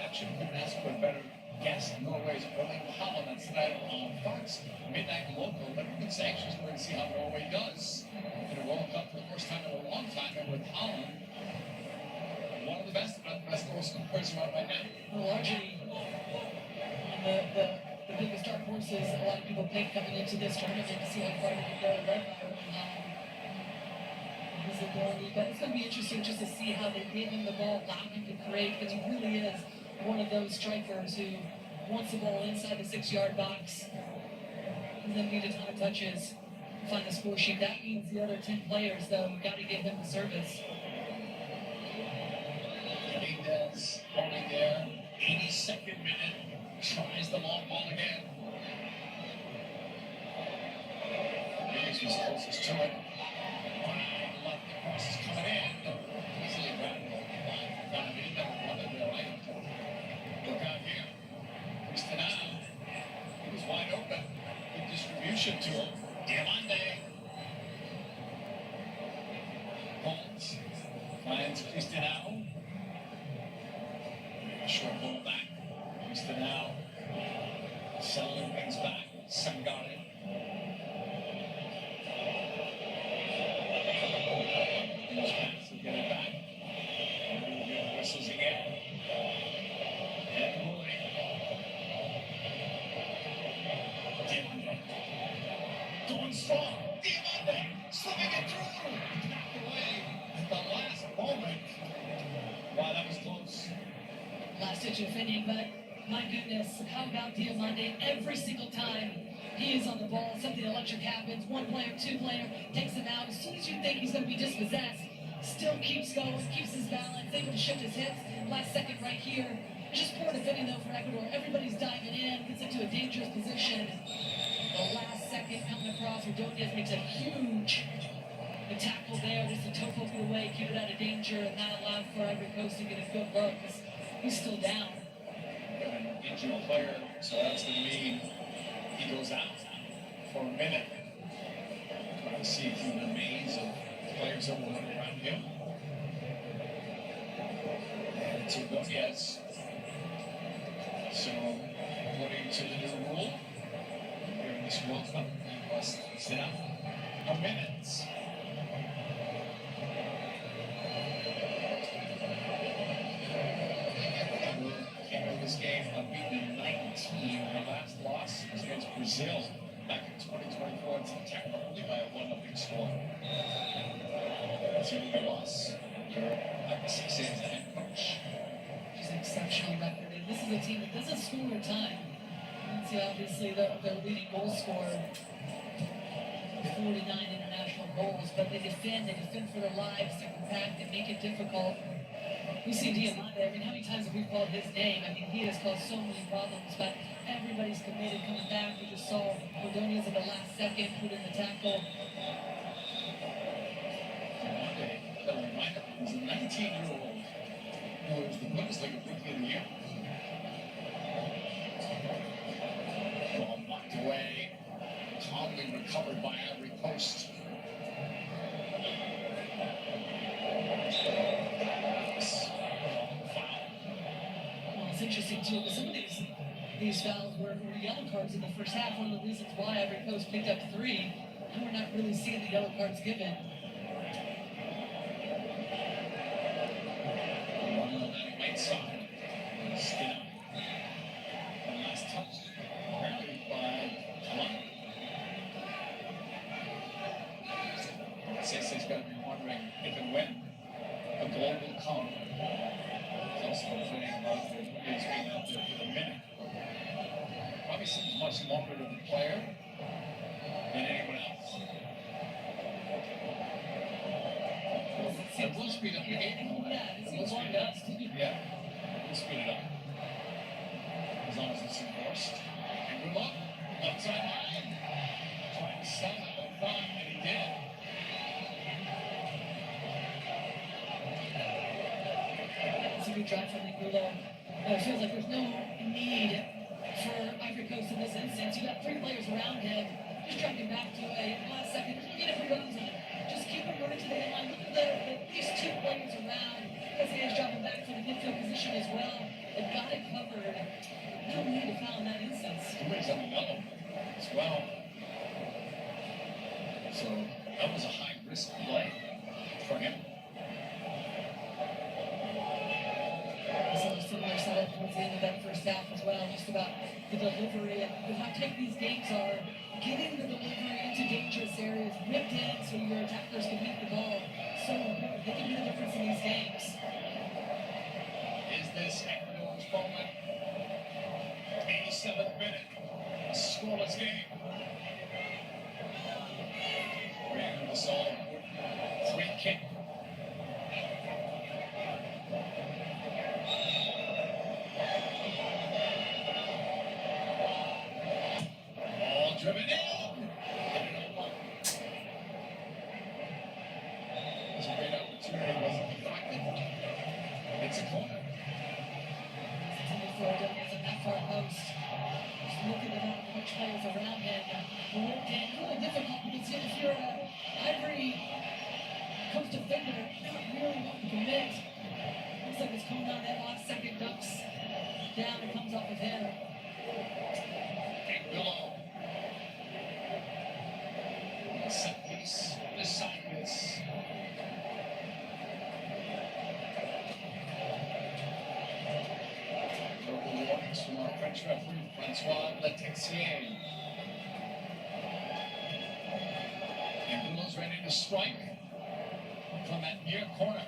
Speaker 6: action. Couldn't ask for a better guest. Norway's Erling Haaland. That's tonight on Fox. Midnight local. Everyone's anxious to see how Norway does in a World Cup for the first time in a long time. And with Haaland, one of the best goal scorers right now.
Speaker 7: Well, largely the biggest dark horses a lot of people think coming into this tournament to see how far they can go led by Erling Haaland. His ability, but it's going to be interesting just to see how they give him the ball, allow him to create, because he really is one of those strikers who wants the ball inside the 6-yard box and then need a ton of touches to find the score sheet. That means the other 10 players, though, you've got to give them the service.
Speaker 6: Hernandez holding there, 82nd minute, tries the long ball again. Hughes was closest to it. Left, the cross is coming in. Easily grabbed by David, one of the right. Look out here. Cristiano. He was wide open. Good distribution to him. Diamante. Holmes finds Cristiano. Short ball back. Cristiano. Selling things back. Sangare. So get it back. Whistles again. And Roy. Diamante. Going strong. Diamante. Slipping it through. Knocked away at the last moment. Wow, that was close.
Speaker 7: Last-ditch defending, but my goodness, how about Diamante? Every single time he is on the ball, something electric happens. One player, two player takes him out. As soon as you think he's going to be dispossessed, still keeps going, keeps his balance, able to shift his hips. Last second right here. It's just poor defending though for Ecuador. Everybody's diving in, gets into a dangerous position. The last second coming across, Ordonez makes a huge tackle there. Just to toe poke it away, keep it out of danger, and not allow for Ivory Coast to get a good look. He's still down.
Speaker 6: Injured player, so that's going to mean he goes out for a minute. Trying to see through the maze of players that will run around him. And it's Ordonez. So, according to the new rule, here in this World Cup, he must sit out a minute. Brazil back in 2024 in September, only by a 1-0 score. To the loss. Like 6 years as a head coach.
Speaker 7: Just an exceptional record. And this is a team that doesn't score a ton. You can see obviously their leading goal scorer, 49 international goals, but they defend for their lives, they're compact, they make it difficult. We see Diamante, I mean, how many times have we called his name? I mean, he has caused so many problems, but everybody's committed coming back. We just saw Ordonez in the last second put in the tackle.
Speaker 6: He's a 19-year-old who was the Bundesliga Rookie of the Year. Ball knocked away, calmly recovered by Ivory Coast.
Speaker 7: Well, it's interesting too, because some of these fouls were yellow cards in the first half. One of the reasons why Ivory Coast picked up 3, and we're not really seeing the yellow cards given.
Speaker 6: Side. Skinner. The last touch, apparently by Kalani. Cece's going to be wondering if and when a goal will come. He's also complaining about the he's been out there for the minute. Probably seems much longer to the player than anyone else. It will speed up the game.
Speaker 7: Yeah, it seems long to us.
Speaker 6: Yeah, we'll speed it up. As long as it's enforced. And good luck. Outside line. Trying to stop it by Fine, and he did.
Speaker 7: It's a good drive from Angulo. It feels like there's no need for Ivory Coast in this instance. You got 3 players around him. Just tracking back to a last second. You need it for runs on it. Just keep him running to the end line. Look at these 2 players around. Is dropping back to the midfield position as well. They've got it covered. No need to foul in that instance.
Speaker 6: He brings up a yellow as well. So that was a high-risk play for him.
Speaker 7: So a similar setup towards the end of that first half as well, just about the delivery and how tight these games are. Getting the delivery into dangerous areas, ripped in so your attackers can beat the ball. So important. They can do the difference in these games.
Speaker 6: Is this Ecuador's moment? 87th minute. A scoreless game. Bringing us all free kick. Ball driven in. It's a great opportunity, wasn't deflected. It's a corner.
Speaker 7: Ordonez in that far post. Just looking at how much players around him. Worked in. A little difficult because if you're an Ivory Coast defender, not really wanting to commit. Looks like it's coming down that last second, ducks down and comes off of him.
Speaker 6: Angulo. Set piece. This side is. Warnings from our French referee, Francois Letexier. Angulo's ready to strike from that near corner.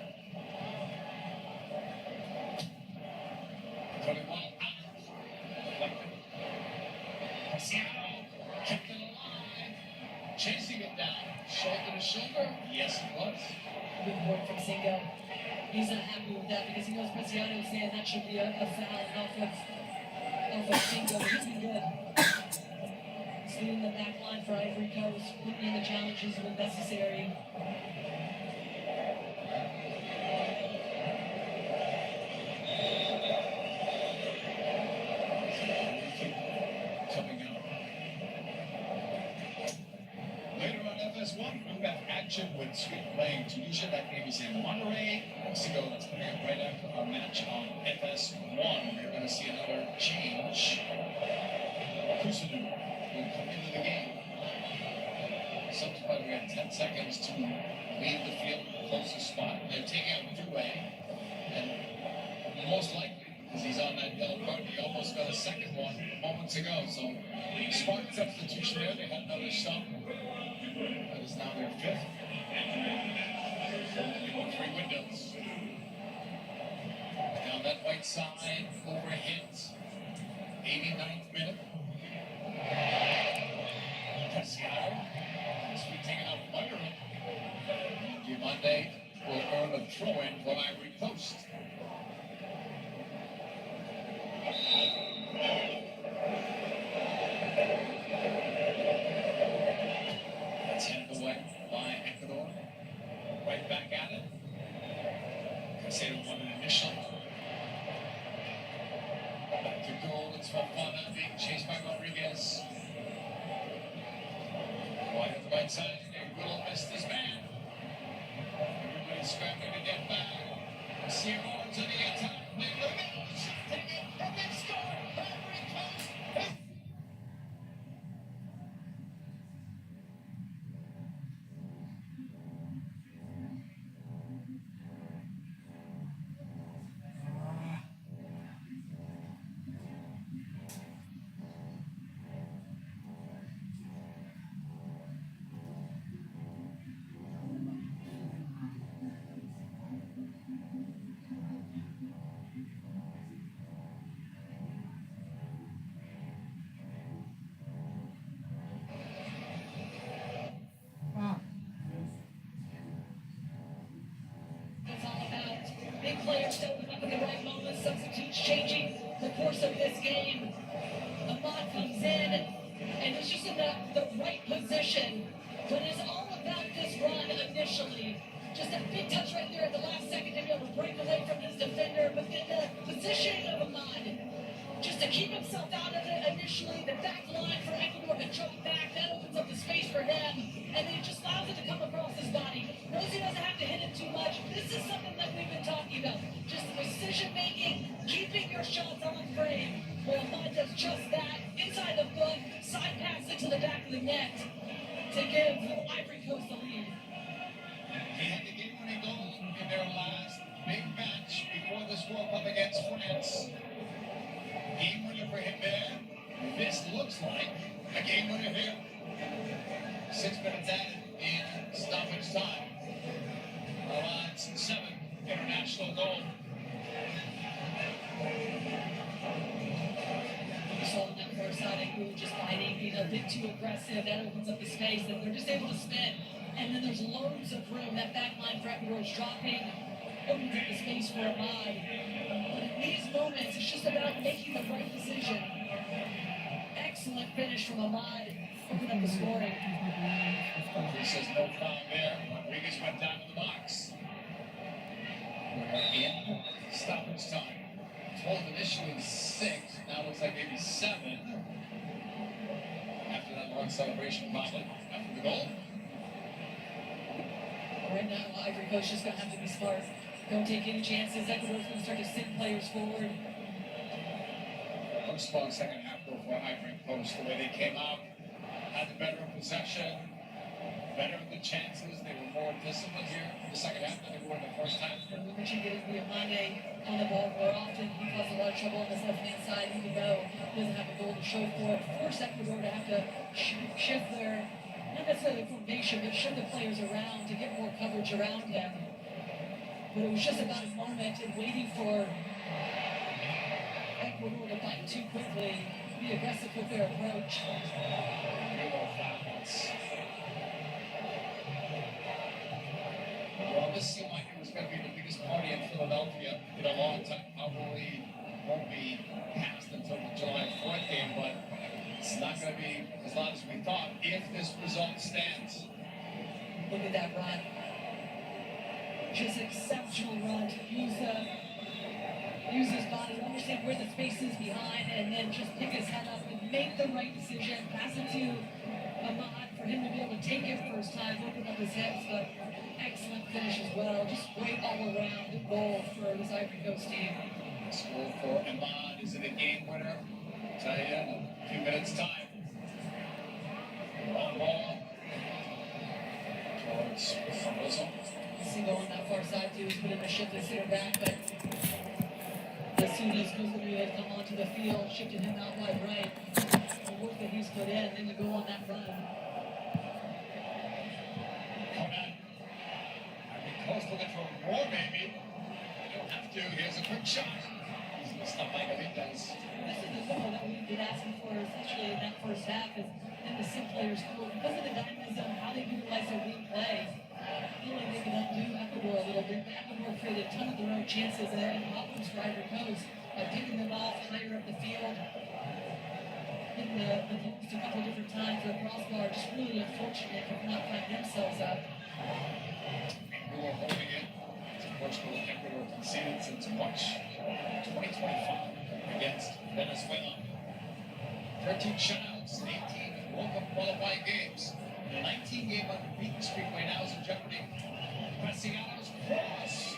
Speaker 6: Put it well out. Deflected. Cristiano kept it alive. Chasing it down. Shoulder to shoulder. Yes, it was.
Speaker 7: Good work from Singo. He's not happy with that because he knows Cristiano is saying that should be a foul off of Singo. But he's been good. He's leading the back line for Ivory Coast, putting in the challenges when necessary.
Speaker 6: Coming out. Later on FS1, we have action with Sweet playing Tunisia. That game is in Monterey. Mexico, that's coming up right after our match on FS1. We're going to see another change. Kusunu will come into the game. Subsequently, we had 10 seconds to leave the field, closest spot. They're taking out Due, and most likely because he's on that yellow card. He almost got a second one moments ago. So smart substitution there. They had another stop. That is now their fifth. Three windows. Down that right side, overhit. 89th minute. Casciano has been taken out from under him. Diomande will earn a throw-in for Ivory Coast. That's handed away by Ecuador. Right back at it. Casado won an initial. Back to goal. It's Fofana being chased by Rodriguez. Wide at the right side. And Will missed his man. Everybody's scrambling to get back. Sierra to the attack. They look at it. Take it. And they score. Ivory Coast.
Speaker 7: It's all about big players stepping up in the right moments, substitutes changing the course of this game. Ahmad comes in and is just in the right position, but it's all about this run initially. Just a big touch right there at the last second to be able to break away from his defender, but then the positioning of Ahmad, just to keep himself out of it initially, the back line for Ecuador to drop back, that opens up the space for him, and then he just allows it to come across his body. Knows he doesn't have to hit it too much. This is something that we've been talking about. Just precision making, keeping your shots on frame. Well, Ahmad does just that. Inside the foot, side pass it to the back of the net to give Ivory Coast the lead.
Speaker 6: He had to get one goal in their last big match before this World Cup against France. Game winner for him there. This looks like a game winner here. 6 minutes added in stoppage time. Ahmad's 7th international goal.
Speaker 7: We saw on that far side, Ecuador just fighting, being a bit too aggressive. That opens up the space, and they're just able to spin. And then there's loads of room. That back line for Ecuador is dropping, opens up the space for Ahmad. But in these moments, it's just about making the right decision. Excellent finish from Ahmad. Open up the scoring.
Speaker 6: He says no foul there. Rodriguez went down to the box. We're in stoppage time. Told initially 6, now looks like maybe 7. After that long celebration, probably after the goal.
Speaker 7: Right now, Ivory Coast just going to have to be smart. Don't take any chances. Ecuador's going to start to send players forward.
Speaker 6: One strong second half goal for Ivory Coast. The way they came out, had the better possession, better the chances. They were more disciplined here in the second half than they were in the first half.
Speaker 7: And we mentioned getting Diomande on the ball more often. He caused a lot of trouble on this left-hand side, even though he doesn't have a goal to show for it. Forced Ecuador to have to shift their, not necessarily formation, but shift the players around to get more coverage around him. But it was just about his moment and waiting for Ecuador to bite too quickly, be aggressive with their approach.
Speaker 6: Well, this seemed like it was going to be the biggest party in Philadelphia in a long time. Probably won't be passed until the July 4th game, but it's not going to be as loud as we thought if this result stands.
Speaker 7: Look at that run. Just exceptional run to use his body, understand where the space is behind, and then just pick his head up and make the right decision. Pass it to Ahmad for him to be able to take it first time, open up his hips, but excellent finish as well. Just great all-around goal for this Ivory Coast team.
Speaker 6: Score for Ahmad. Is it a game winner? I'll tell you in a few minutes' time. Long ball towards Rizzo.
Speaker 7: Single on that far side too. He's put in a shift to center back, but as soon as supposed to have come onto the field, shifted him out wide right. The work that he's put in, then to go on that run.
Speaker 6: Close to the throw more, maybe. You don't have to. Here's a quick shot. He's going to stop by Gavitas.
Speaker 7: This is the goal that we've been asking for, essentially, in that first half, is in the sim players' school. Because of the dynamism, how they utilize their wing plays, I feel like they can undo Ecuador a little bit. But Ecuador created a ton of their own chances, and problems for Ivory Coast by picking them off higher up the field. Hitting the post a couple different times, the crossbar, just really unfortunate for not finding themselves up.
Speaker 6: Who are holding it to Portugal and Ecuador conceded since March 2025 against Venezuela. 13 shutouts, 18 World Cup qualifying games. And a 19-game unbeaten streak right now is in jeopardy. Castellanos cross.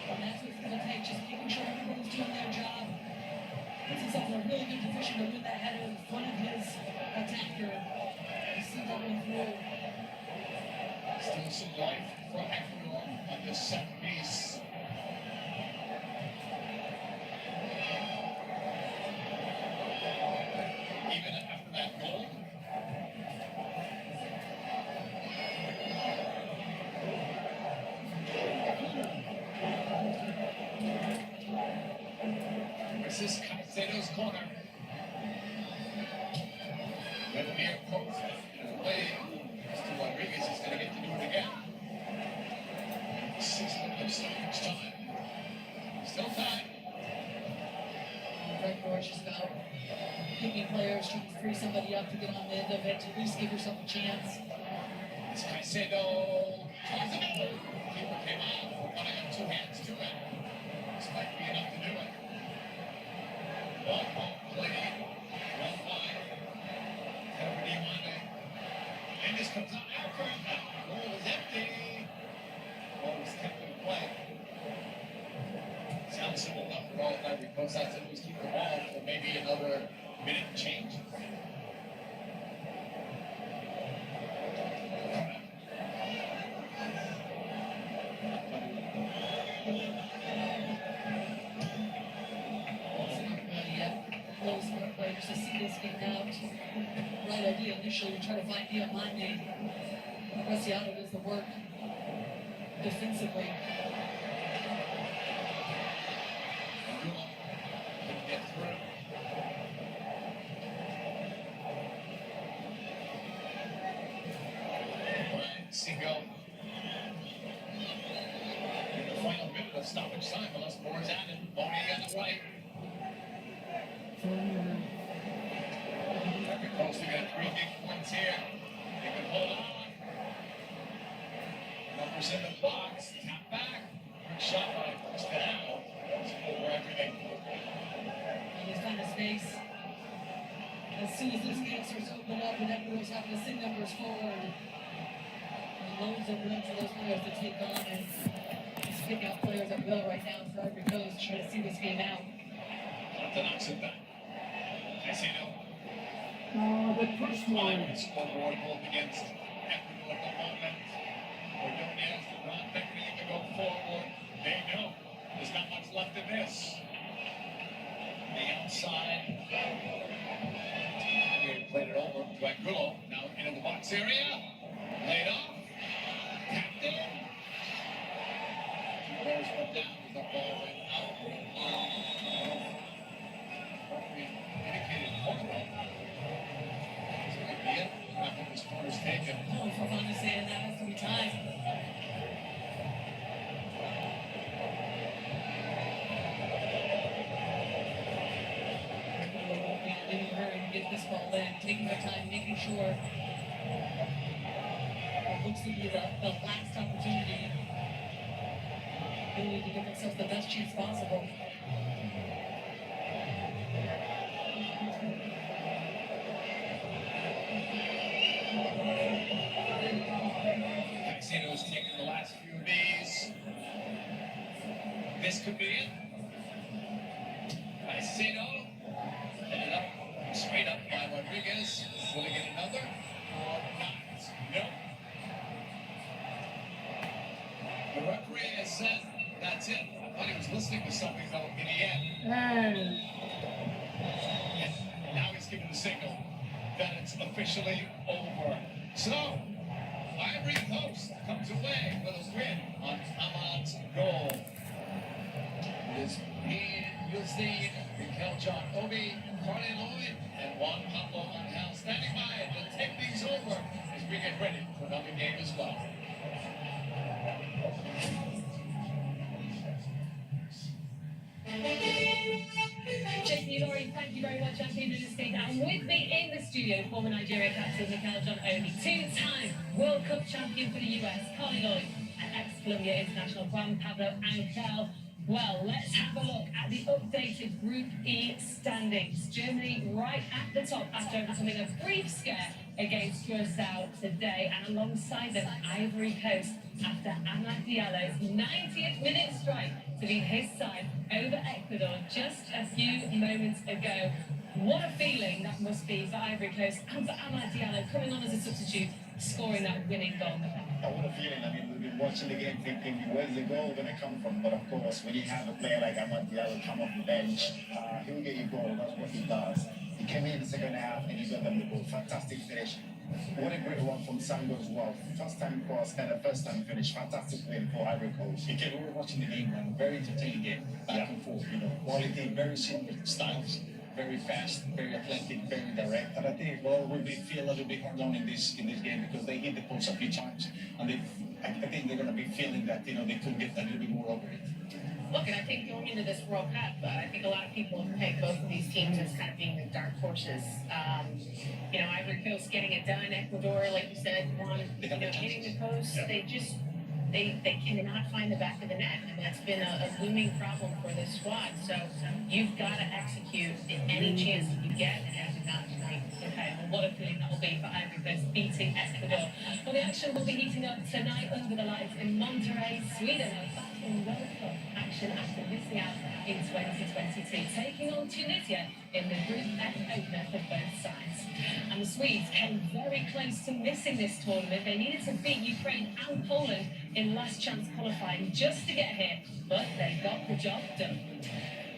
Speaker 7: And that's what it's going to take, just making sure everybody's doing their job. Puts himself in a really good position to win that header in front of his attacker. You see that one through.
Speaker 6: Still some life for Ecuador on this set piece. Even after that goal. This is Caicedo's corner. With near post away. Mr. Rodriguez is going to get to do it again. 6 minutes stoppage time. Still time.
Speaker 7: Right, George is about picking players, trying to free somebody up to get on the end of it, to at least give yourself a chance.
Speaker 6: It's Caicedo. Toss it. Keeper came out. Wanting have 2 hands to it. This might be enough to do it. Long ball played. Well wide. And this comes out Alfred. Goal is empty. Ball was kept in play. Sounds simple enough for all Ivory Coast has to do is keep the ball for maybe another minute and change.
Speaker 7: To see this game out, right idea initially to try to find Diamante. Preciado does the work defensively.
Speaker 6: Get through. Singo. In the final minute of stoppage time, unless more is added. Boney on the right. Ivory Coast, we got 3 big points here. They can hold on. Numbers in the box. Tap back. Quick shot by Christopherdelatorregaming. Over everything.
Speaker 7: He's found a space. As soon as this game starts to open up and everyone's having to send numbers forward, and loads of room for those players to take on and just pick out players at will right now for Ivory Coast, trying to see this game out.
Speaker 6: Plata knocks it back. Caicedo.
Speaker 1: The first one.
Speaker 6: Scoreboard both against Ecuador at the moment. Ordonez not beckoning to go forward. They know there's not much left in this. The outside. They played it over to Angulo. Now into the box area. Laid off. Tapped in. 2 players went down as the ball went out. Indicated corner. This corner's taken.
Speaker 7: Oh, for fun to say, that has to be time. In a hurry to get this ball in, taking their time, making sure it looks to be the last opportunity. They need to give themselves the best chance possible.
Speaker 6: Caicedo's taken the last few of these. This could be it. Caicedo headed up, straight up by Rodriguez. Will he get another or not? No. listening to something though in the end.
Speaker 1: Hey.
Speaker 6: And now he's giving the signal that it's officially over. So, Ivory Coast comes away with a win on Ahmad's goal. It's me, Yustin, Mikel John Obi, Carly Lloyd, and Juan Pablo Angel standing by to take things over as we get ready for another game as well.
Speaker 7: JP Laurie, thank you very much. I'm Peter State, and with me in the studio, former Nigeria captain Mikel John Obi, two-time World Cup champion for the US, Carly Lloyd, and ex-Colombia international Juan Pablo Angel. Well, let's have a look at the updated Group E standings. Germany right at the top after overcoming a brief scare against Curacao today, and alongside them, Ivory Coast after Amad Diallo's 90th minute strike to lead his side over Ecuador just a few moments ago. What a feeling that must be for Ivory Coast and for Amad Diallo coming on as a substitute, scoring that winning goal.
Speaker 14: What a feeling. I mean, we've been watching the game thinking, where's the goal going to come from? But of course, when you have a player like Amad Diallo come off the bench, he'll get you goal. That's what he does. He came in the second half and he got them the goal. Fantastic finish. What a great one from Sango as well. First time cross and a first time finish. Fantastic win for Ivory Coast.
Speaker 6: Again, we were watching the game, man. Very entertaining game. Back and forth, you know. Quality, very similar styles. Very fast, very athletic, very direct. And I think, well, we'll feel a little bit hard on in this game because they hit the post a few times. And I think they're going to be feeling that, you know, they could get a little bit more over it.
Speaker 15: Look, and I think going into this World Cup, I think a lot of people have pegged both of these teams as kind of being the dark horses. You know, Ivory Coast getting it done, Ecuador, like you said, hitting the post. They cannot find the back of the net, and that's been a looming problem for this squad. So you've got to execute any chance that you get, and have not tonight.
Speaker 7: Okay, well, what a feeling that will be for Ivory Coast beating Ecuador. Well, the action will be heating up tonight under the lights in Monterrey, Sweden. Back in World Cup action after missing out in 2022, taking on Tunisia in the Group F opener for both sides. And the Swedes came very close to missing this tournament. They needed to beat Ukraine and Poland in last chance qualifying just to get here, but they got the job done.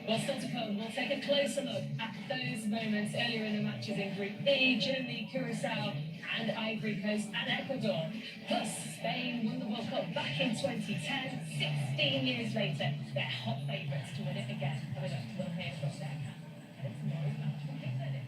Speaker 7: Well, still to come, we'll take a closer look at those moments earlier in the matches in Group E, Germany, Curacao, and Ivory Coast and Ecuador. Plus, Spain won the World Cup back in 2010. 16 years later, they're hot favourites to win it again. Coming up, we'll hear from their captain and tomorrow's match will be ready.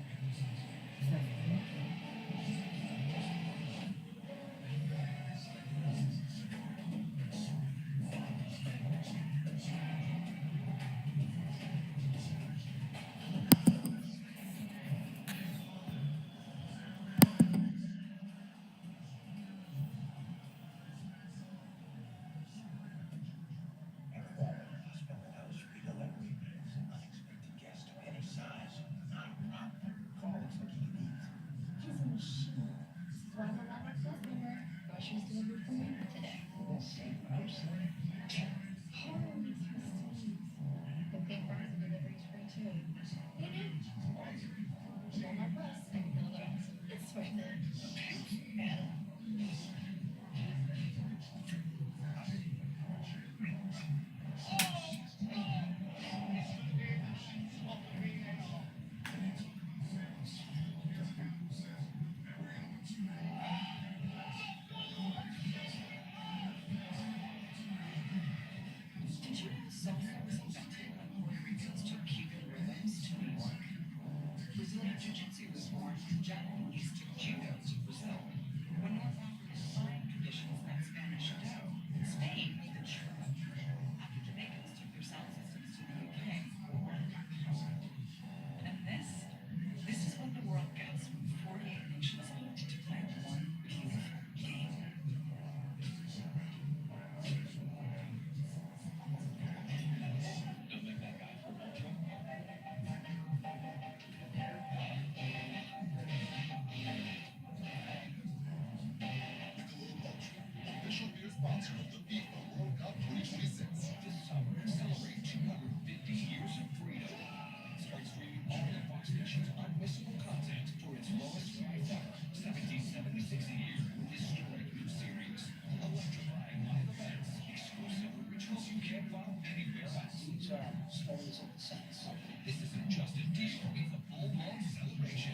Speaker 8: stories of the sense.
Speaker 4: This isn't just a deal, it's a full-blown celebration.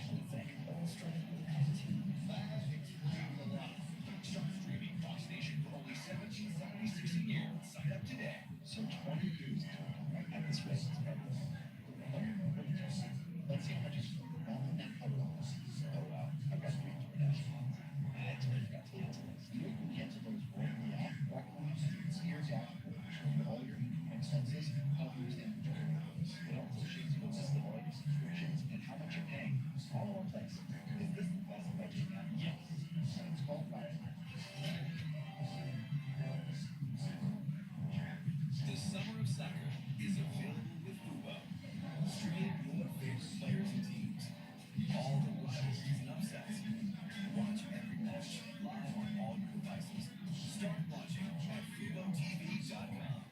Speaker 4: Start streaming Fox Nation for only $17.76 a year. Sign up today.
Speaker 8: So 20 years at this rate. Let's see how just oh wow, I've got 3 international. I totally forgot to cancel this. You can cancel those right in the app. Here's the app. Show you all your expenses, how you stand for it also shows you the list of all your subscriptions and how much you're paying. All in one place. Is this the best budget you have? Yes. It's called Ivory.
Speaker 4: The summer of soccer is available with Fubo. Stream your favorite players and teams. All the wild season upsets. Watch every match live on all your devices. Start watching at FuboTV.com.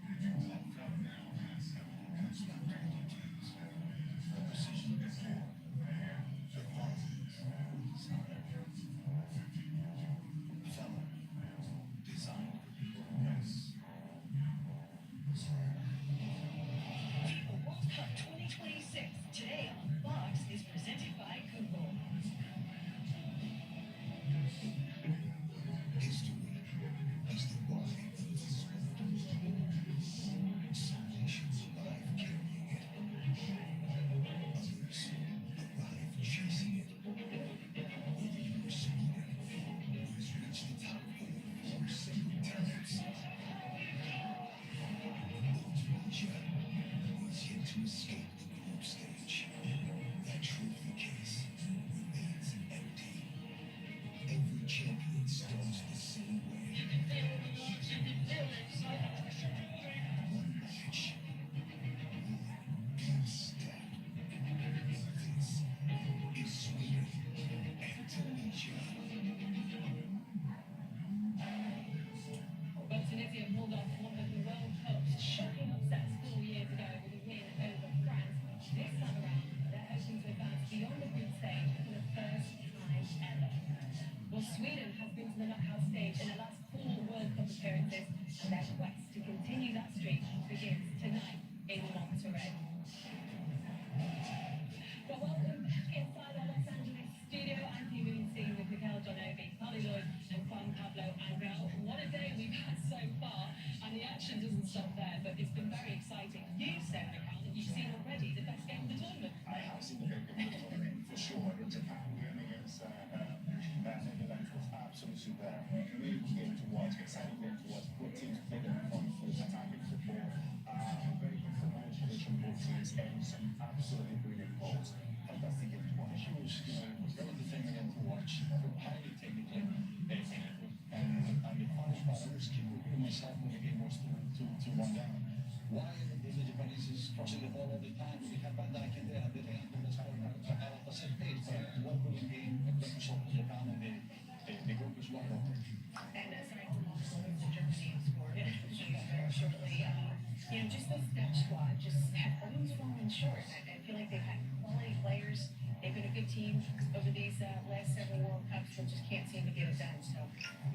Speaker 9: The World Cup 2026 today on Fox is presented by Google.
Speaker 13: History is the body of the sport. Some nations arrive carrying it. Others arrive chasing it. Whether you are Sweden, who has reached the top 4 several times, Georgia is yet to escape the group stage. That trophy case remains empty. Every champion starts the same way. One match. One big step. This is Sweden and Tunisia.
Speaker 7: Well, Tunisia pulled off one of the World Cup's shocking upsets 4 years ago with a win over France. This time around, they're hoping to advance beyond the group stage for the first time ever. Well, Sweden has been to the knockout stage in the last 4 World Cup appearances, and their quest to continue that streak begins tonight in Monterrey. Well, welcome back inside our Los Angeles studio. I'm Human Scene with Miguel Donovi, Polly Lloyd, and Juan Pablo Angel. What a day we've had so far, and the action doesn't stop there, but it's been very exciting. You said, Miguel, that you've seen already the best game of the tournament.
Speaker 14: I have seen the best game of the tournament for sure. The Japan game against Netherlands was absolutely superb. Really good game to watch, exciting game to watch. Both teams played a wonderful attacking football. Very good football from both teams and some absolutely brilliant goals. Fantastic game to watch.
Speaker 6: Huge, it was very entertaining to watch. Highly technical. And the funny part, I was keeping repeating myself when the game was 2-1 down. Why is the Japanese crossing the ball all the time? We have Van Dijk in there, and they have to out of the same page. But one brilliant game, a great result for Japan, and the group is wide open.
Speaker 9: And aside from all the Germany scored shortly, just this Dutch squad just have always fallen short. I feel like they've had quality players. They've been a good team over these last several World Cups, but just can't seem to get it done. So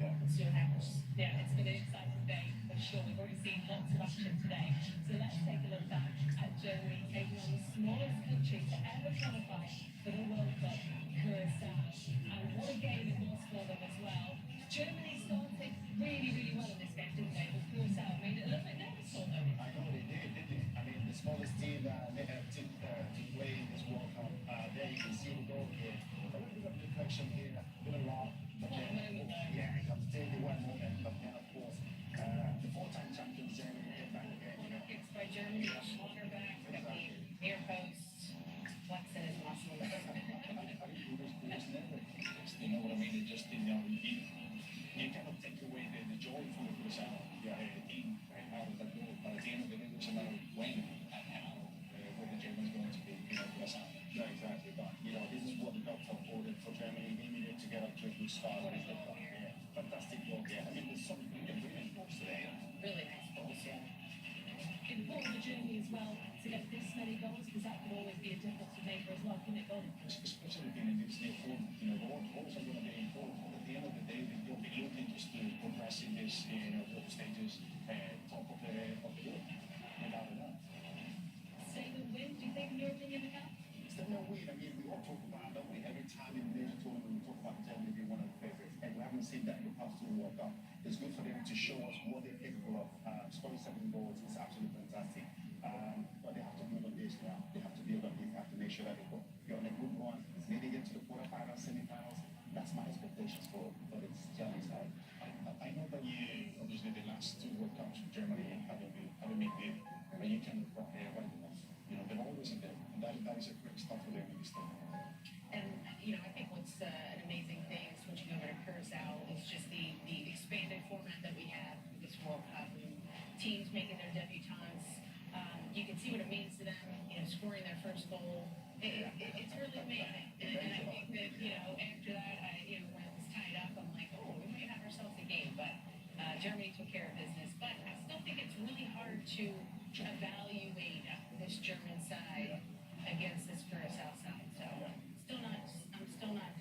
Speaker 9: let's see what happens.
Speaker 7: Yeah, it's been an exciting day for sure. We've already seen lots of action today. So let's take a look back at Germany taking on the smallest country to ever qualify for the World Cup, Curacao. And what a game it was for them as well. Germany started really, really well in this game, didn't they? With Curacao made it a little bit nervous for them.
Speaker 14: I know they did, didn't they? I mean, the smallest team that they have to play in this World Cup. There you can see the goal here. A little bit of deflection here, a bit of lob. But then, yeah, it comes to the one moment. But then, of course, the 4-time champions Germany get back again.
Speaker 7: Kicks by Germany, corner back, near post, flexing his muscles.
Speaker 6: You know what I mean? It just, you cannot take away the joy from the Curacao team out of that goal. But at the end of the day, it's a matter of when and how where the Germans going to be, Curacao.
Speaker 14: No, exactly. But, this is what the Cup afforded for Germany. They needed to get up to a good start. Yeah, fantastic goal. Yeah, I mean, there's some brilliant goals today.
Speaker 7: Really nice goals, yeah. Important for Germany as well to get this many goals, because that could always be a difference maker as well, couldn't it, Gordon?
Speaker 6: Especially in this day form, goals are going to be important. But at the end of the day, you're looking just to progress in this, group stages, top of the group, without a doubt.
Speaker 14: concede that in the past 2 World Cup. It's good for them to show us what they're capable of. Scoring 7 goals is absolutely fantastic. But they have to build on this now. They have to build on this. They have to make sure that they're on a good run. Maybe get to the quarterfinals, semifinals. That's my expectations for this Germany side. I know that obviously the last 2 World Cups with Germany haven't been good, but you can compare right enough. They're always in there, and that is a great start for them in this team.
Speaker 15: And, I think what's an amazing thing switching over to Curacao is just the expanded format that we have for this World Cup. Teams making their debutantes, you can see what it means to them, scoring their first goal. It's really amazing. And I think that, after that, when it was tied up, I'm like, oh, we might have ourselves a game. But Germany took care of business. But I still think it's really hard to evaluate this German side against this Curacao side. So I'm still not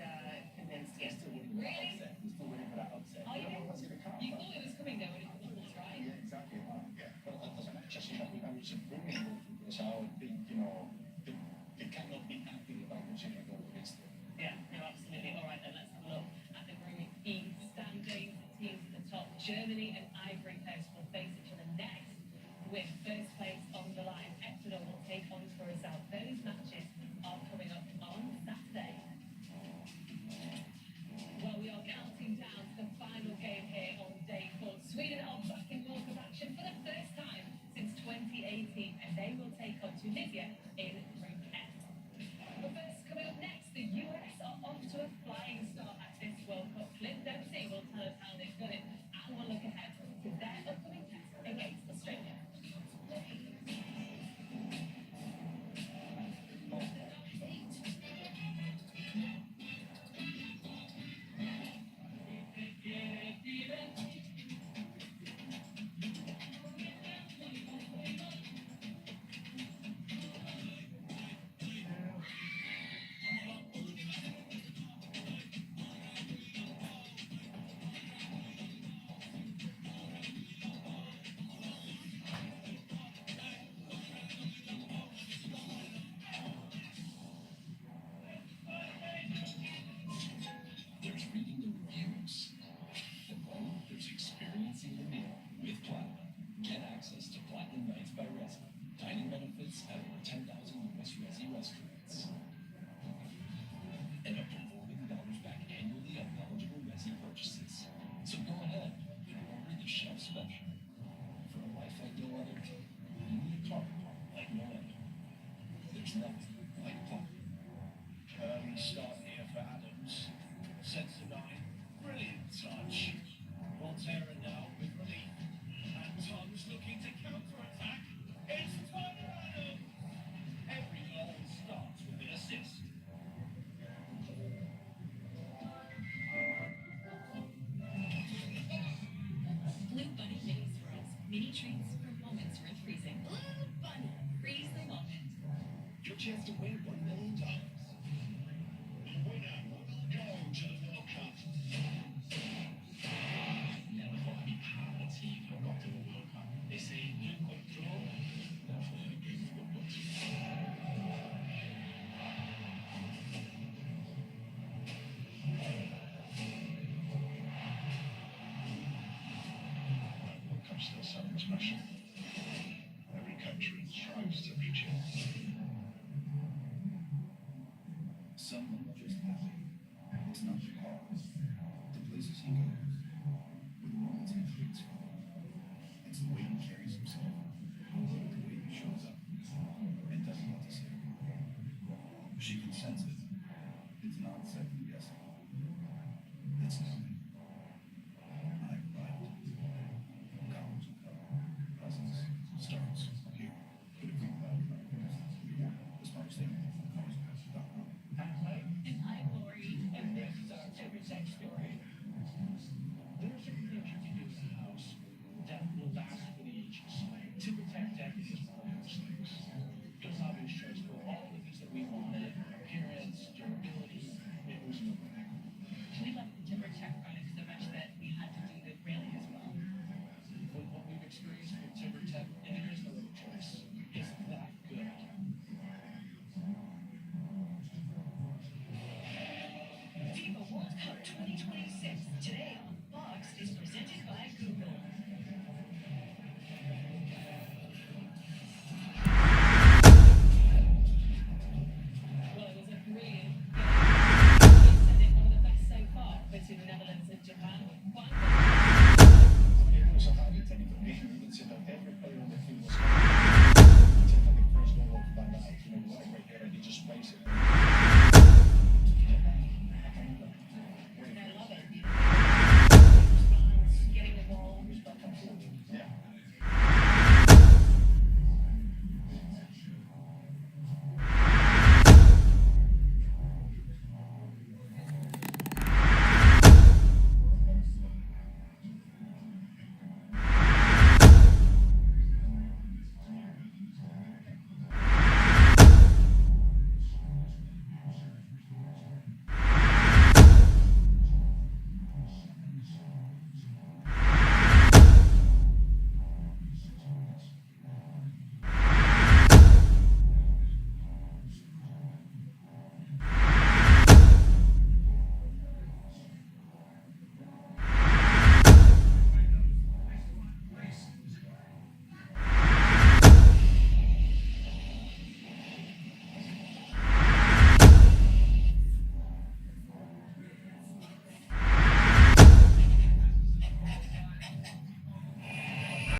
Speaker 15: convinced yet.
Speaker 14: Really? We're still waiting for that upset.
Speaker 15: Oh, yeah?
Speaker 14: What's going to come?
Speaker 15: You knew it was coming though, and it was right.
Speaker 14: Yeah, exactly. But as a match, I think that was a brilliant move because I would think, they cannot be happy about losing a goal against them.
Speaker 15: Yeah, no, absolutely. All right, then let's have a look at the Group E standings. The teams at the top, Germany and Ivory Coast, will face each other next, with first place on the line. Ecuador will take on Curacao. Those matches are coming up on Saturday. Well, we are counting down to the final game here on day 4. Sweden are back in World Cup action for the first time since 2018, and they will take on Tunisia in Group F. But first, coming up next, the US are off to a flying start at this World Cup. Clint Dempsey will tell us how they've done it, and we'll look ahead to their upcoming test against Australia.
Speaker 11: There's reading the reviews. And then there's experiencing the meal with Platinum. Get access to Platinum Nights by Resi. Dining benefits at over 10,000 US Resi restaurants. And up to $40 back annually on eligible Resi purchases. So go ahead and order the chef special. For a life like no other, you need a car like no other. There's nothing like Platinum.
Speaker 4: Early start here for Adams. Sets the line. Brilliant touch. Volterra now with relief. And Tom's looking to counter-attack. It's Tyler Adams. Every goal starts with an assist.
Speaker 9: Blue Bunny Mini Swirls. Mini treats for moments worth freezing. Blue Bunny. Freeze the moment.
Speaker 4: Your chance to win $1 million. The winner will go to the World Cup.
Speaker 11: Never thought I'd be part of a team who got to the World Cup. They say new control. Definitely a game for football team.
Speaker 4: World Cup's still something special. Every country strives to reach it.
Speaker 11: Some just happen. It's not the cause. The places you go.